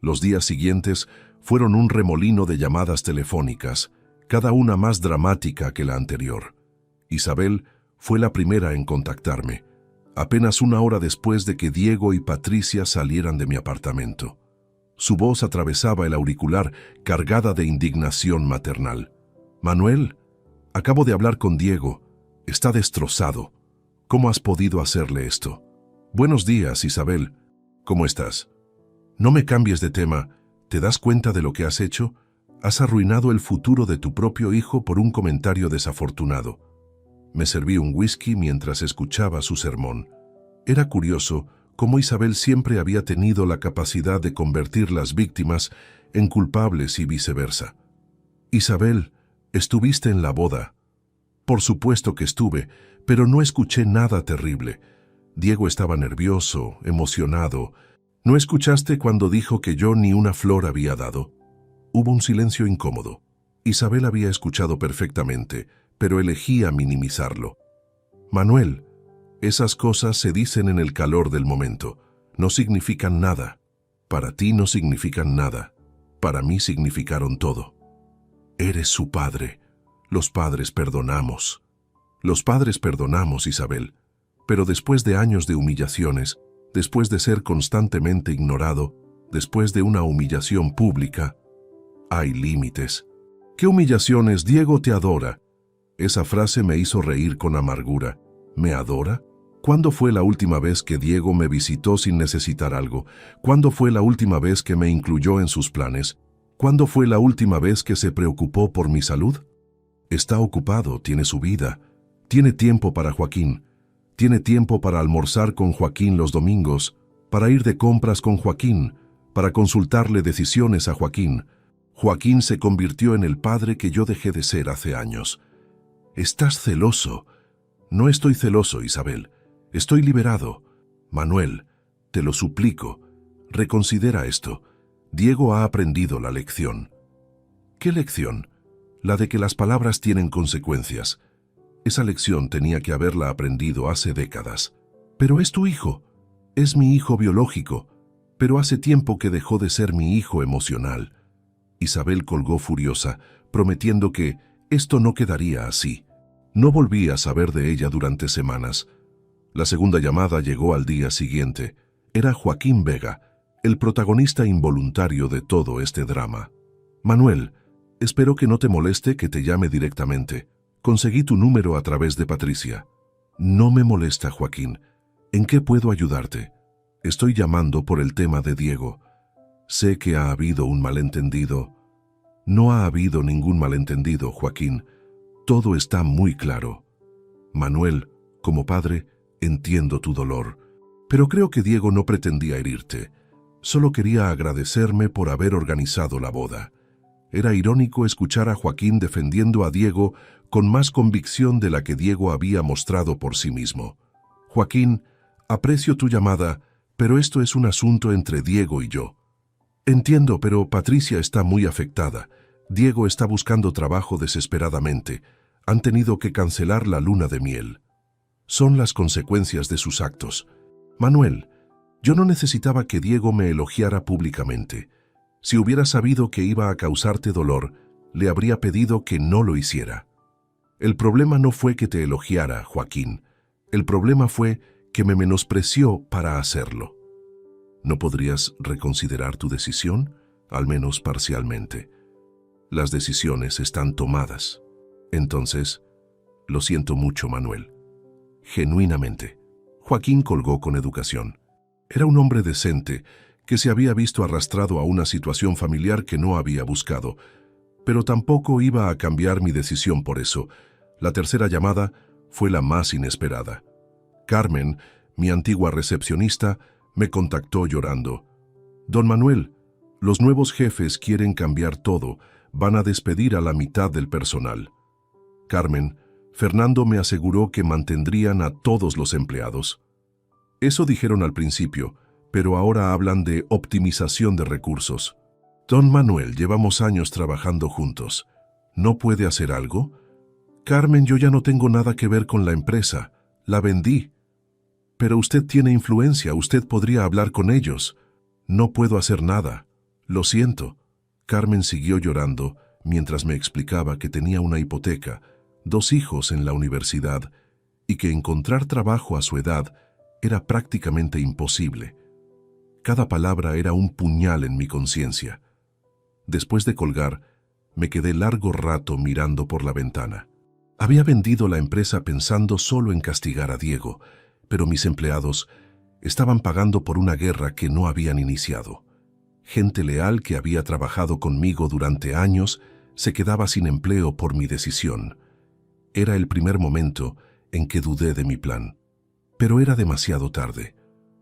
Speaker 1: Los días siguientes fueron un remolino de llamadas telefónicas, cada una más dramática que la anterior. Isabel fue la primera en contactarme, apenas una hora después de que Diego y Patricia salieran de mi apartamento. Su voz atravesaba el auricular cargada de indignación maternal. «Manuel, acabo de hablar con Diego. Está destrozado. ¿Cómo has podido hacerle esto?» «Buenos días, Isabel. ¿Cómo estás?» «No me cambies de tema. ¿Te das cuenta de lo que has hecho? Has arruinado el futuro de tu propio hijo por un comentario desafortunado». Me serví un whisky mientras escuchaba su sermón. Era curioso cómo Isabel siempre había tenido la capacidad de convertir las víctimas en culpables y viceversa. «Isabel, ¿estuviste en la boda?» «Por supuesto que estuve, pero no escuché nada terrible. Diego estaba nervioso, emocionado. ¿No escuchaste cuando dijo que yo ni una flor había dado?» Hubo un silencio incómodo. Isabel había escuchado perfectamente, pero elegía minimizarlo. «Manuel, esas cosas se dicen en el calor del momento. No significan nada. Para ti no significan nada. Para mí significaron todo. Eres su padre. Los padres perdonamos. Los padres perdonamos, Isabel. Pero después de años de humillaciones, después de ser constantemente ignorado, después de una humillación pública, hay límites». «¿Qué humillaciones? Diego te adora». Esa frase me hizo reír con amargura. ¿Me adora? ¿Cuándo fue la última vez que Diego me visitó sin necesitar algo? ¿Cuándo fue la última vez que me incluyó en sus planes? ¿Cuándo fue la última vez que se preocupó por mi salud? Está ocupado, tiene su vida. Tiene tiempo para Joaquín. Tiene tiempo para almorzar con Joaquín los domingos, para ir de compras con Joaquín, para consultarle decisiones a Joaquín. Joaquín se convirtió en el padre que yo dejé de ser hace años. «Estás celoso». «No estoy celoso, Isabel. Estoy liberado. Manuel, te lo suplico, reconsidera esto. Diego ha aprendido la lección». «¿Qué lección?» «La de que las palabras tienen consecuencias. Esa lección tenía que haberla aprendido hace décadas». «Pero es tu hijo. Es mi hijo biológico. Pero hace tiempo que dejó de ser mi hijo emocional». Isabel colgó furiosa, prometiendo que esto no quedaría así. No volví a saber de ella durante semanas. La segunda llamada llegó al día siguiente. Era Joaquín Vega, el protagonista involuntario de todo este drama. «Manuel, espero que no te moleste que te llame directamente. Conseguí tu número a través de Patricia». «No me molesta, Joaquín. ¿En qué puedo ayudarte?» «Estoy llamando por el tema de Diego. Sé que ha habido un malentendido». «No ha habido ningún malentendido, Joaquín. Todo está muy claro. Manuel, como padre, entiendo tu dolor, pero creo que Diego no pretendía herirte. Solo quería agradecerme por haber organizado la boda». Era irónico escuchar a Joaquín defendiendo a Diego con más convicción de la que Diego había mostrado por sí mismo. «Joaquín, aprecio tu llamada, pero esto es un asunto entre Diego y yo». «Entiendo, pero Patricia está muy afectada. Diego está buscando trabajo desesperadamente. Han tenido que cancelar la luna de miel. Son las consecuencias de sus actos. Manuel, yo no necesitaba que Diego me elogiara públicamente. Si hubiera sabido que iba a causarte dolor, le habría pedido que no lo hiciera. El problema no fue que te elogiara, Joaquín. El problema fue que me menospreció para hacerlo». ¿No podrías reconsiderar tu decisión? Al menos parcialmente. Las decisiones están tomadas. Entonces, lo siento mucho, Manuel. Genuinamente. Joaquín colgó con educación. Era un hombre decente que se había visto arrastrado a una situación familiar que no había buscado, pero tampoco iba a cambiar mi decisión por eso. La tercera llamada fue la más inesperada. Carmen, mi antigua recepcionista, me contactó llorando. Don Manuel, los nuevos jefes quieren cambiar todo, van a despedir a la mitad del personal. Carmen, Fernando me aseguró que mantendrían a todos los empleados. Eso dijeron al principio, pero ahora hablan de optimización de recursos. Don Manuel, llevamos años trabajando juntos. ¿No puede hacer algo? Carmen, yo ya no tengo nada que ver con la empresa. La vendí. Pero usted tiene influencia, usted podría hablar con ellos. No puedo hacer nada. Lo siento. Carmen siguió llorando mientras me explicaba que tenía una hipoteca, 2 hijos en la universidad y que encontrar trabajo a su edad era prácticamente imposible. Cada palabra era un puñal en mi conciencia. Después de colgar, me quedé largo rato mirando por la ventana. Había vendido la empresa pensando solo en castigar a Diego, pero mis empleados estaban pagando por una guerra que no habían iniciado. Gente leal que había trabajado conmigo durante años se quedaba sin empleo por mi decisión. Era el primer momento en que dudé de mi plan. Pero era demasiado tarde.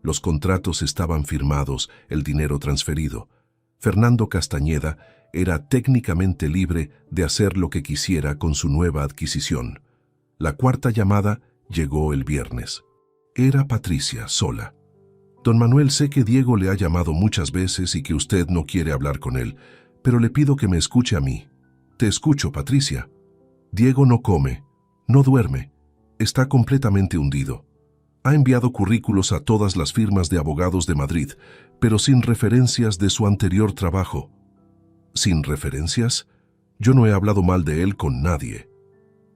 Speaker 1: Los contratos estaban firmados, el dinero transferido. Fernando Castañeda era técnicamente libre de hacer lo que quisiera con su nueva adquisición. La cuarta llamada llegó el viernes. Era Patricia, sola. Don Manuel, sé que Diego le ha llamado muchas veces y que usted no quiere hablar con él, pero le pido que me escuche a mí. Te escucho, Patricia. Diego no come, no duerme, está completamente hundido. Ha enviado currículos a todas las firmas de abogados de Madrid, pero sin referencias de su anterior trabajo. ¿Sin referencias? Yo no he hablado mal de él con nadie.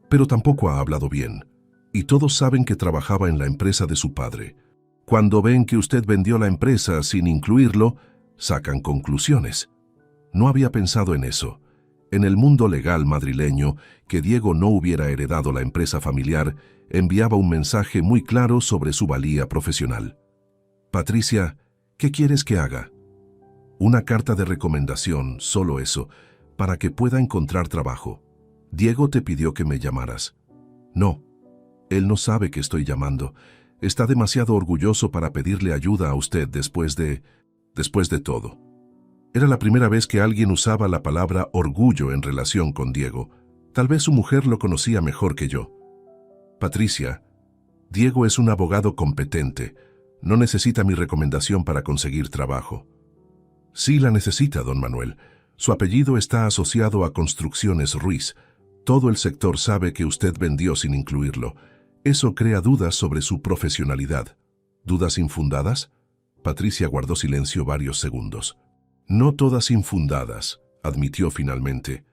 Speaker 1: Pero tampoco ha hablado bien, y todos saben que trabajaba en la empresa de su padre. Cuando ven que usted vendió la empresa sin incluirlo, sacan conclusiones. No había pensado en eso. En el mundo legal madrileño, que Diego no hubiera heredado la empresa familiar, enviaba un mensaje muy claro sobre su valía profesional. Patricia, ¿qué quieres que haga? Una carta de recomendación, solo eso, para que pueda encontrar trabajo. Diego te pidió que me llamaras. No, él no sabe que estoy llamando. Está demasiado orgulloso para pedirle ayuda a usted después de todo. Era la primera vez que alguien usaba la palabra orgullo en relación con Diego. Tal vez su mujer lo conocía mejor que yo. Patricia, Diego es un abogado competente. No necesita mi recomendación para conseguir trabajo. Sí la necesita, don Manuel. Su apellido está asociado a Construcciones Ruiz. Todo el sector sabe que usted vendió sin incluirlo. Eso crea dudas sobre su profesionalidad. ¿Dudas infundadas? Patricia guardó silencio varios segundos. No todas infundadas, admitió finalmente.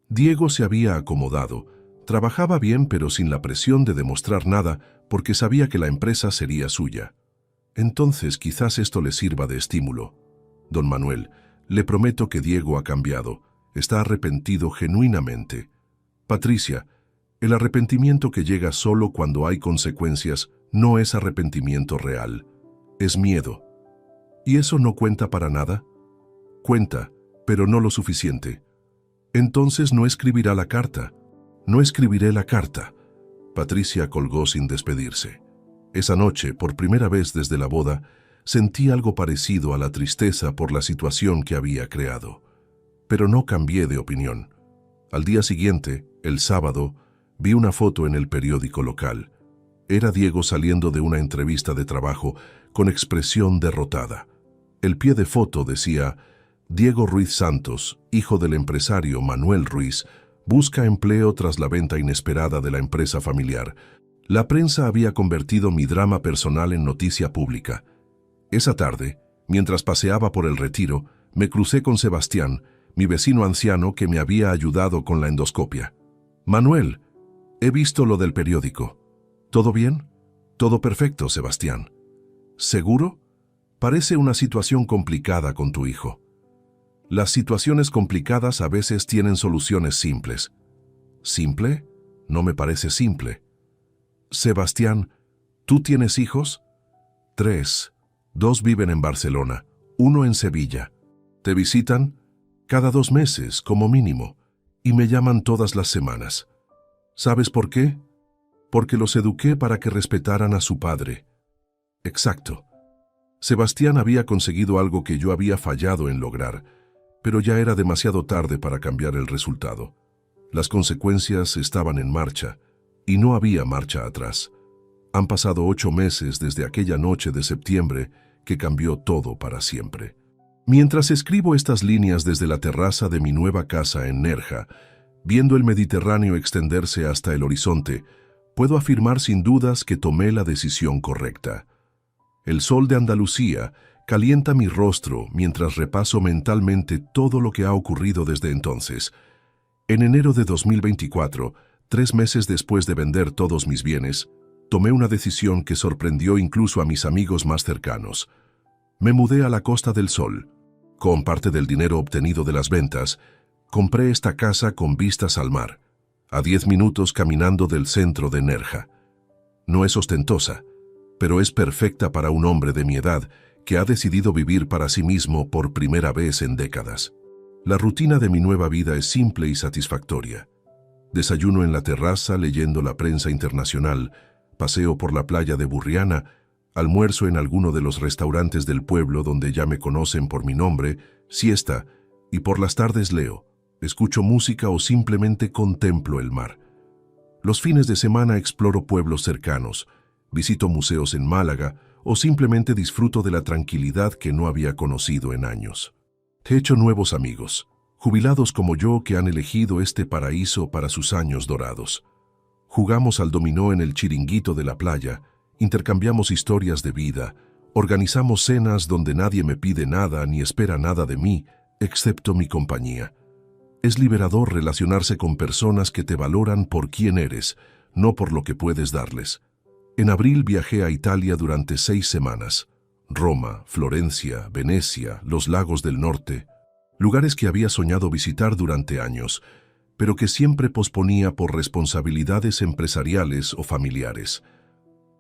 Speaker 1: Diego se había acomodado. Trabajaba bien, pero sin la presión de demostrar nada, porque sabía que la empresa sería suya. Entonces quizás esto le sirva de estímulo. Don Manuel, le prometo que Diego ha cambiado. Está arrepentido genuinamente. Patricia, el arrepentimiento que llega solo cuando hay consecuencias no es arrepentimiento real. Es miedo. ¿Y eso no cuenta para nada? Cuenta, pero no lo suficiente. Entonces no escribirá la carta. No escribiré la carta. Patricia colgó sin despedirse. Esa noche, por primera vez desde la boda, sentí algo parecido a la tristeza por la situación que había creado. Pero no cambié de opinión. Al día siguiente, el sábado, vi una foto en el periódico local. Era Diego saliendo de una entrevista de trabajo con expresión derrotada. El pie de foto decía: Diego Ruiz Santos, hijo del empresario Manuel Ruiz, busca empleo tras la venta inesperada de la empresa familiar. La prensa había convertido mi drama personal en noticia pública. Esa tarde, mientras paseaba por el Retiro, me crucé con Sebastián, mi vecino anciano que me había ayudado con la endoscopia. Manuel, he visto lo del periódico. ¿Todo bien? Todo perfecto, Sebastián. ¿Seguro? Parece una situación complicada con tu hijo. Las situaciones complicadas a veces tienen soluciones simples. ¿Simple? No me parece simple. Sebastián, ¿tú tienes hijos? 3. 2 viven en Barcelona, 1 en Sevilla. Te visitan cada 2 meses, como mínimo, y me llaman todas las semanas. ¿Sabes por qué? Porque los eduqué para que respetaran a su padre. Exacto. Sebastián había conseguido algo que yo había fallado en lograr, pero ya era demasiado tarde para cambiar el resultado. Las consecuencias estaban en marcha, y no había marcha atrás. Han pasado 8 meses desde aquella noche de septiembre que cambió todo para siempre. Mientras escribo estas líneas desde la terraza de mi nueva casa en Nerja, viendo el Mediterráneo extenderse hasta el horizonte, puedo afirmar sin dudas que tomé la decisión correcta. El sol de Andalucía calienta mi rostro mientras repaso mentalmente todo lo que ha ocurrido desde entonces. En enero de 2024, 3 meses después de vender todos mis bienes, tomé una decisión que sorprendió incluso a mis amigos más cercanos. Me mudé a la Costa del Sol. Con parte del dinero obtenido de las ventas, compré esta casa con vistas al mar, a 10 minutos caminando del centro de Nerja. No es ostentosa, pero es perfecta para un hombre de mi edad que ha decidido vivir para sí mismo por primera vez en décadas. La rutina de mi nueva vida es simple y satisfactoria. Desayuno en la terraza leyendo la prensa internacional, paseo por la playa de Burriana, almuerzo en alguno de los restaurantes del pueblo donde ya me conocen por mi nombre, siesta, y por las tardes leo, escucho música o simplemente contemplo el mar. Los fines de semana exploro pueblos cercanos, visito museos en Málaga o simplemente disfruto de la tranquilidad que no había conocido en años. He hecho nuevos amigos, jubilados como yo que han elegido este paraíso para sus años dorados. Jugamos al dominó en el chiringuito de la playa, intercambiamos historias de vida, organizamos cenas donde nadie me pide nada ni espera nada de mí, excepto mi compañía. Es liberador relacionarse con personas que te valoran por quién eres, no por lo que puedes darles. En abril viajé a Italia durante 6 semanas. Roma, Florencia, Venecia, los lagos del norte, lugares que había soñado visitar durante años, pero que siempre posponía por responsabilidades empresariales o familiares.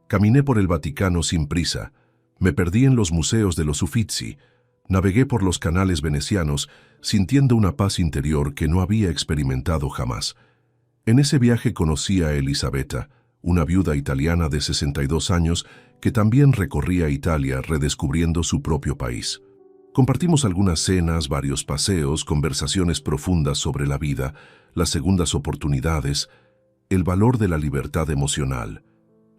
Speaker 1: Caminé por el Vaticano sin prisa, me perdí en los museos de los Uffizi, navegué por los canales venecianos, sintiendo una paz interior que no había experimentado jamás. En ese viaje conocí a Elisabetta, una viuda italiana de 62 años que también recorría Italia redescubriendo su propio país. Compartimos algunas cenas, varios paseos, conversaciones profundas sobre la vida, las segundas oportunidades, el valor de la libertad emocional.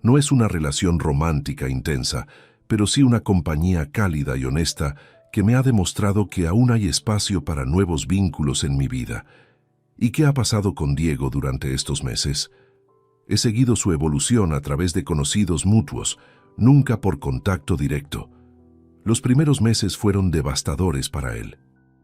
Speaker 1: No es una relación romántica intensa, pero sí una compañía cálida y honesta que me ha demostrado que aún hay espacio para nuevos vínculos en mi vida. ¿Y qué ha pasado con Diego durante estos meses? He seguido su evolución a través de conocidos mutuos, nunca por contacto directo. Los primeros meses fueron devastadores para él.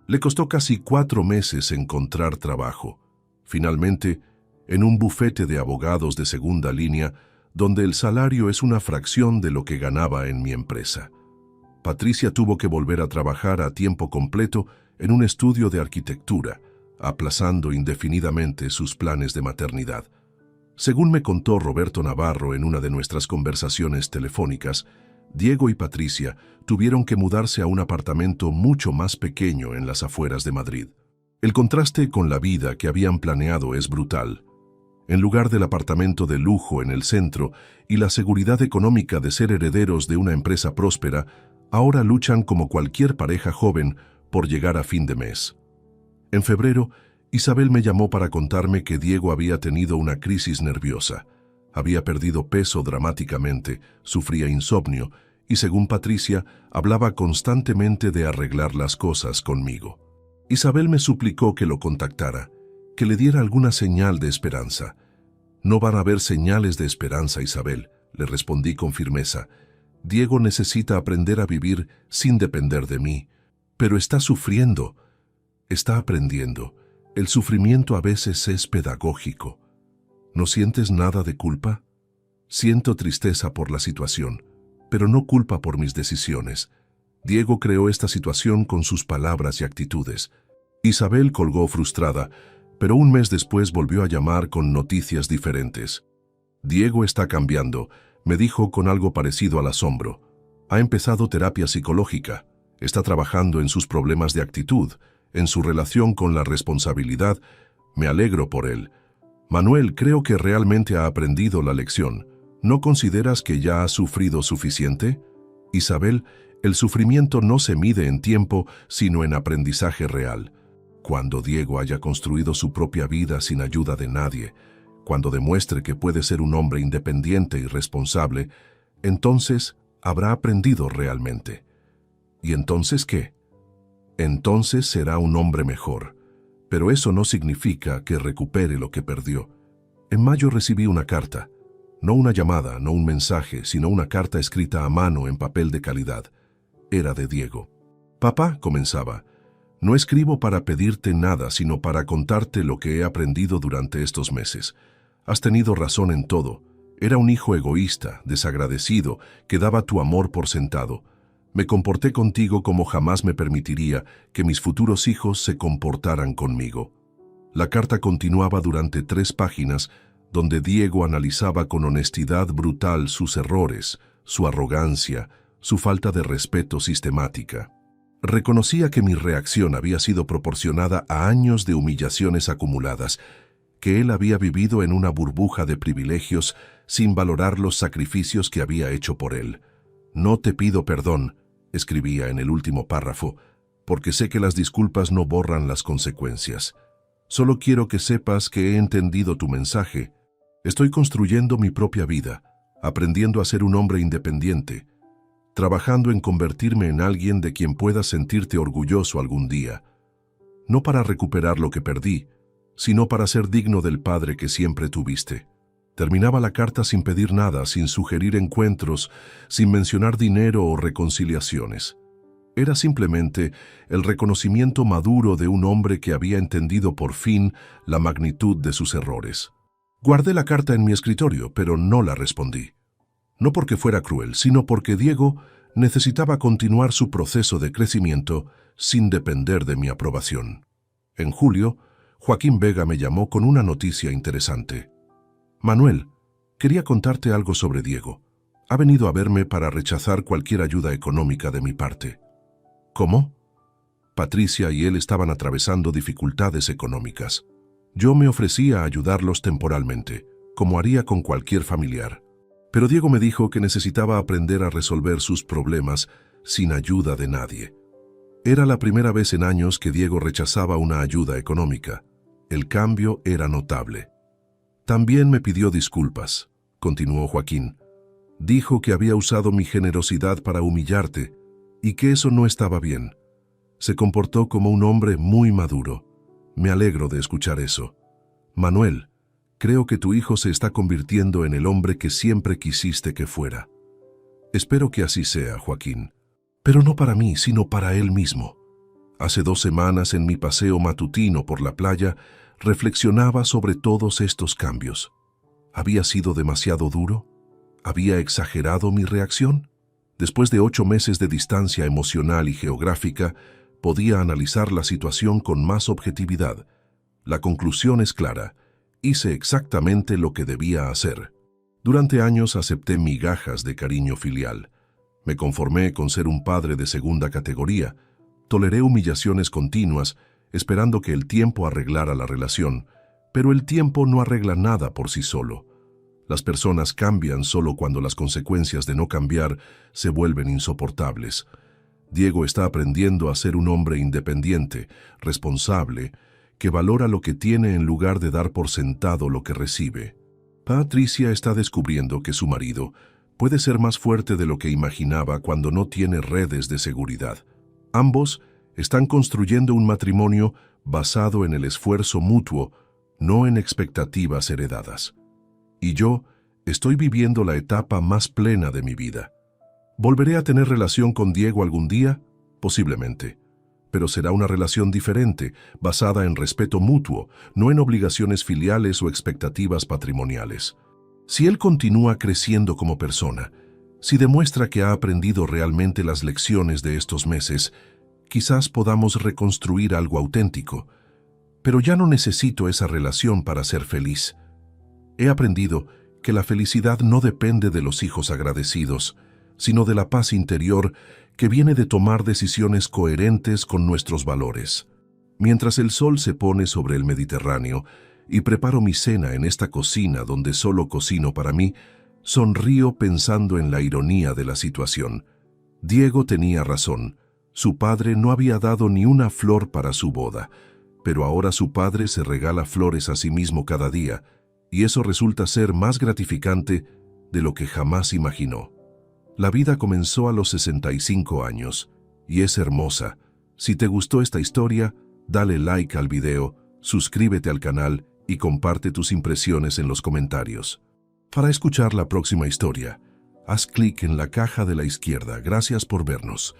Speaker 1: Le costó casi 4 meses encontrar trabajo. Finalmente, en un bufete de abogados de segunda línea, donde el salario es una fracción de lo que ganaba en mi empresa. Patricia tuvo que volver a trabajar a tiempo completo en un estudio de arquitectura, aplazando indefinidamente sus planes de maternidad. Según me contó Roberto Navarro en una de nuestras conversaciones telefónicas, Diego y Patricia tuvieron que mudarse a un apartamento mucho más pequeño en las afueras de Madrid. El contraste con la vida que habían planeado es brutal. En lugar del apartamento de lujo en el centro y la seguridad económica de ser herederos de una empresa próspera, ahora luchan como cualquier pareja joven por llegar a fin de mes. En febrero, Isabel me llamó para contarme que Diego había tenido una crisis nerviosa. Había perdido peso dramáticamente, sufría insomnio y, según Patricia, hablaba constantemente de arreglar las cosas conmigo. Isabel me suplicó que lo contactara, que le diera alguna señal de esperanza. No van a haber señales de esperanza, Isabel, le respondí con firmeza. Diego necesita aprender a vivir sin depender de mí, pero está sufriendo, está aprendiendo. El sufrimiento a veces es pedagógico. ¿No sientes nada de culpa? Siento tristeza por la situación, pero no culpa por mis decisiones. Diego creó esta situación con sus palabras y actitudes. Isabel colgó frustrada, pero un mes después volvió a llamar con noticias diferentes. Diego está cambiando, me dijo con algo parecido al asombro. Ha empezado terapia psicológica, está trabajando en sus problemas de actitud, en su relación con la responsabilidad. Me alegro por él. Manuel, creo que realmente ha aprendido la lección. ¿No consideras que ya ha sufrido suficiente? Isabel, el sufrimiento no se mide en tiempo, sino en aprendizaje real. Cuando Diego haya construido su propia vida sin ayuda de nadie, cuando demuestre que puede ser un hombre independiente y responsable, entonces habrá aprendido realmente. ¿Y entonces qué? Entonces será un hombre mejor. Pero eso no significa que recupere lo que perdió. En mayo recibí una carta. No una llamada, no un mensaje, sino una carta escrita a mano en papel de calidad. Era de Diego. Papá, comenzaba, no escribo para pedirte nada, sino para contarte lo que he aprendido durante estos meses. Has tenido razón en todo. Era un hijo egoísta, desagradecido, que daba tu amor por sentado. Me comporté contigo como jamás me permitiría que mis futuros hijos se comportaran conmigo. La carta continuaba durante 3 páginas, donde Diego analizaba con honestidad brutal sus errores, su arrogancia, su falta de respeto sistemática. Reconocía que mi reacción había sido proporcionada a años de humillaciones acumuladas, que él había vivido en una burbuja de privilegios sin valorar los sacrificios que había hecho por él. No te pido perdón, escribía en el último párrafo, porque sé que las disculpas no borran las consecuencias. Solo quiero que sepas que he entendido tu mensaje. Estoy construyendo mi propia vida, aprendiendo a ser un hombre independiente, trabajando en convertirme en alguien de quien puedas sentirte orgulloso algún día. No para recuperar lo que perdí, sino para ser digno del padre que siempre tuviste. Terminaba la carta sin pedir nada, sin sugerir encuentros, sin mencionar dinero o reconciliaciones. Era simplemente el reconocimiento maduro de un hombre que había entendido por fin la magnitud de sus errores. Guardé la carta en mi escritorio, pero no la respondí. No porque fuera cruel, sino porque Diego necesitaba continuar su proceso de crecimiento sin depender de mi aprobación. En julio, Joaquín Vega me llamó con una noticia interesante. Manuel, quería contarte algo sobre Diego. Ha venido a verme para rechazar cualquier ayuda económica de mi parte. ¿Cómo? Patricia y él estaban atravesando dificultades económicas. Yo me ofrecía a ayudarlos temporalmente, como haría con cualquier familiar. Pero Diego me dijo que necesitaba aprender a resolver sus problemas sin ayuda de nadie. Era la primera vez en años que Diego rechazaba una ayuda económica. El cambio era notable. También me pidió disculpas, continuó Joaquín. Dijo que había usado mi generosidad para humillarte y que eso no estaba bien. Se comportó como un hombre muy maduro. Me alegro de escuchar eso. Manuel, creo que tu hijo se está convirtiendo en el hombre que siempre quisiste que fuera. Espero que así sea, Joaquín. Pero no para mí, sino para él mismo. Hace 2 semanas, en mi paseo matutino por la playa, reflexionaba sobre todos estos cambios. ¿Había sido demasiado duro? ¿Había exagerado mi reacción? Después de 8 meses de distancia emocional y geográfica, podía analizar la situación con más objetividad. La conclusión es clara. Hice exactamente lo que debía hacer. Durante años acepté migajas de cariño filial. Me conformé con ser un padre de segunda categoría. Toleré humillaciones continuas, esperando que el tiempo arreglara la relación. Pero el tiempo no arregla nada por sí solo. Las personas cambian solo cuando las consecuencias de no cambiar se vuelven insoportables. Diego está aprendiendo a ser un hombre independiente, responsable, que valora lo que tiene en lugar de dar por sentado lo que recibe. Patricia está descubriendo que su marido puede ser más fuerte de lo que imaginaba cuando no tiene redes de seguridad. Ambos están construyendo un matrimonio basado en el esfuerzo mutuo, no en expectativas heredadas. Y yo estoy viviendo la etapa más plena de mi vida. ¿Volveré a tener relación con Diego algún día? Posiblemente. Pero será una relación diferente, basada en respeto mutuo, no en obligaciones filiales o expectativas patrimoniales. Si él continúa creciendo como persona, Si demuestra que ha aprendido realmente las lecciones de estos meses, quizás podamos reconstruir algo auténtico. Pero ya no necesito esa relación para ser feliz. He aprendido que la felicidad no depende de los hijos agradecidos, sino de la paz interior que viene de tomar decisiones coherentes con nuestros valores. Mientras el sol se pone sobre el Mediterráneo y preparo mi cena en esta cocina donde solo cocino para mí, sonrío pensando en la ironía de la situación. Diego tenía razón. Su padre no había dado ni una flor para su boda, pero ahora su padre se regala flores a sí mismo cada día, y eso resulta ser más gratificante de lo que jamás imaginó. La vida comenzó a los 65 años, y es hermosa. Si te gustó esta historia, dale like al video, suscríbete al canal y comparte tus impresiones en los comentarios. Para escuchar la próxima historia, haz clic en la caja de la izquierda. Gracias por vernos.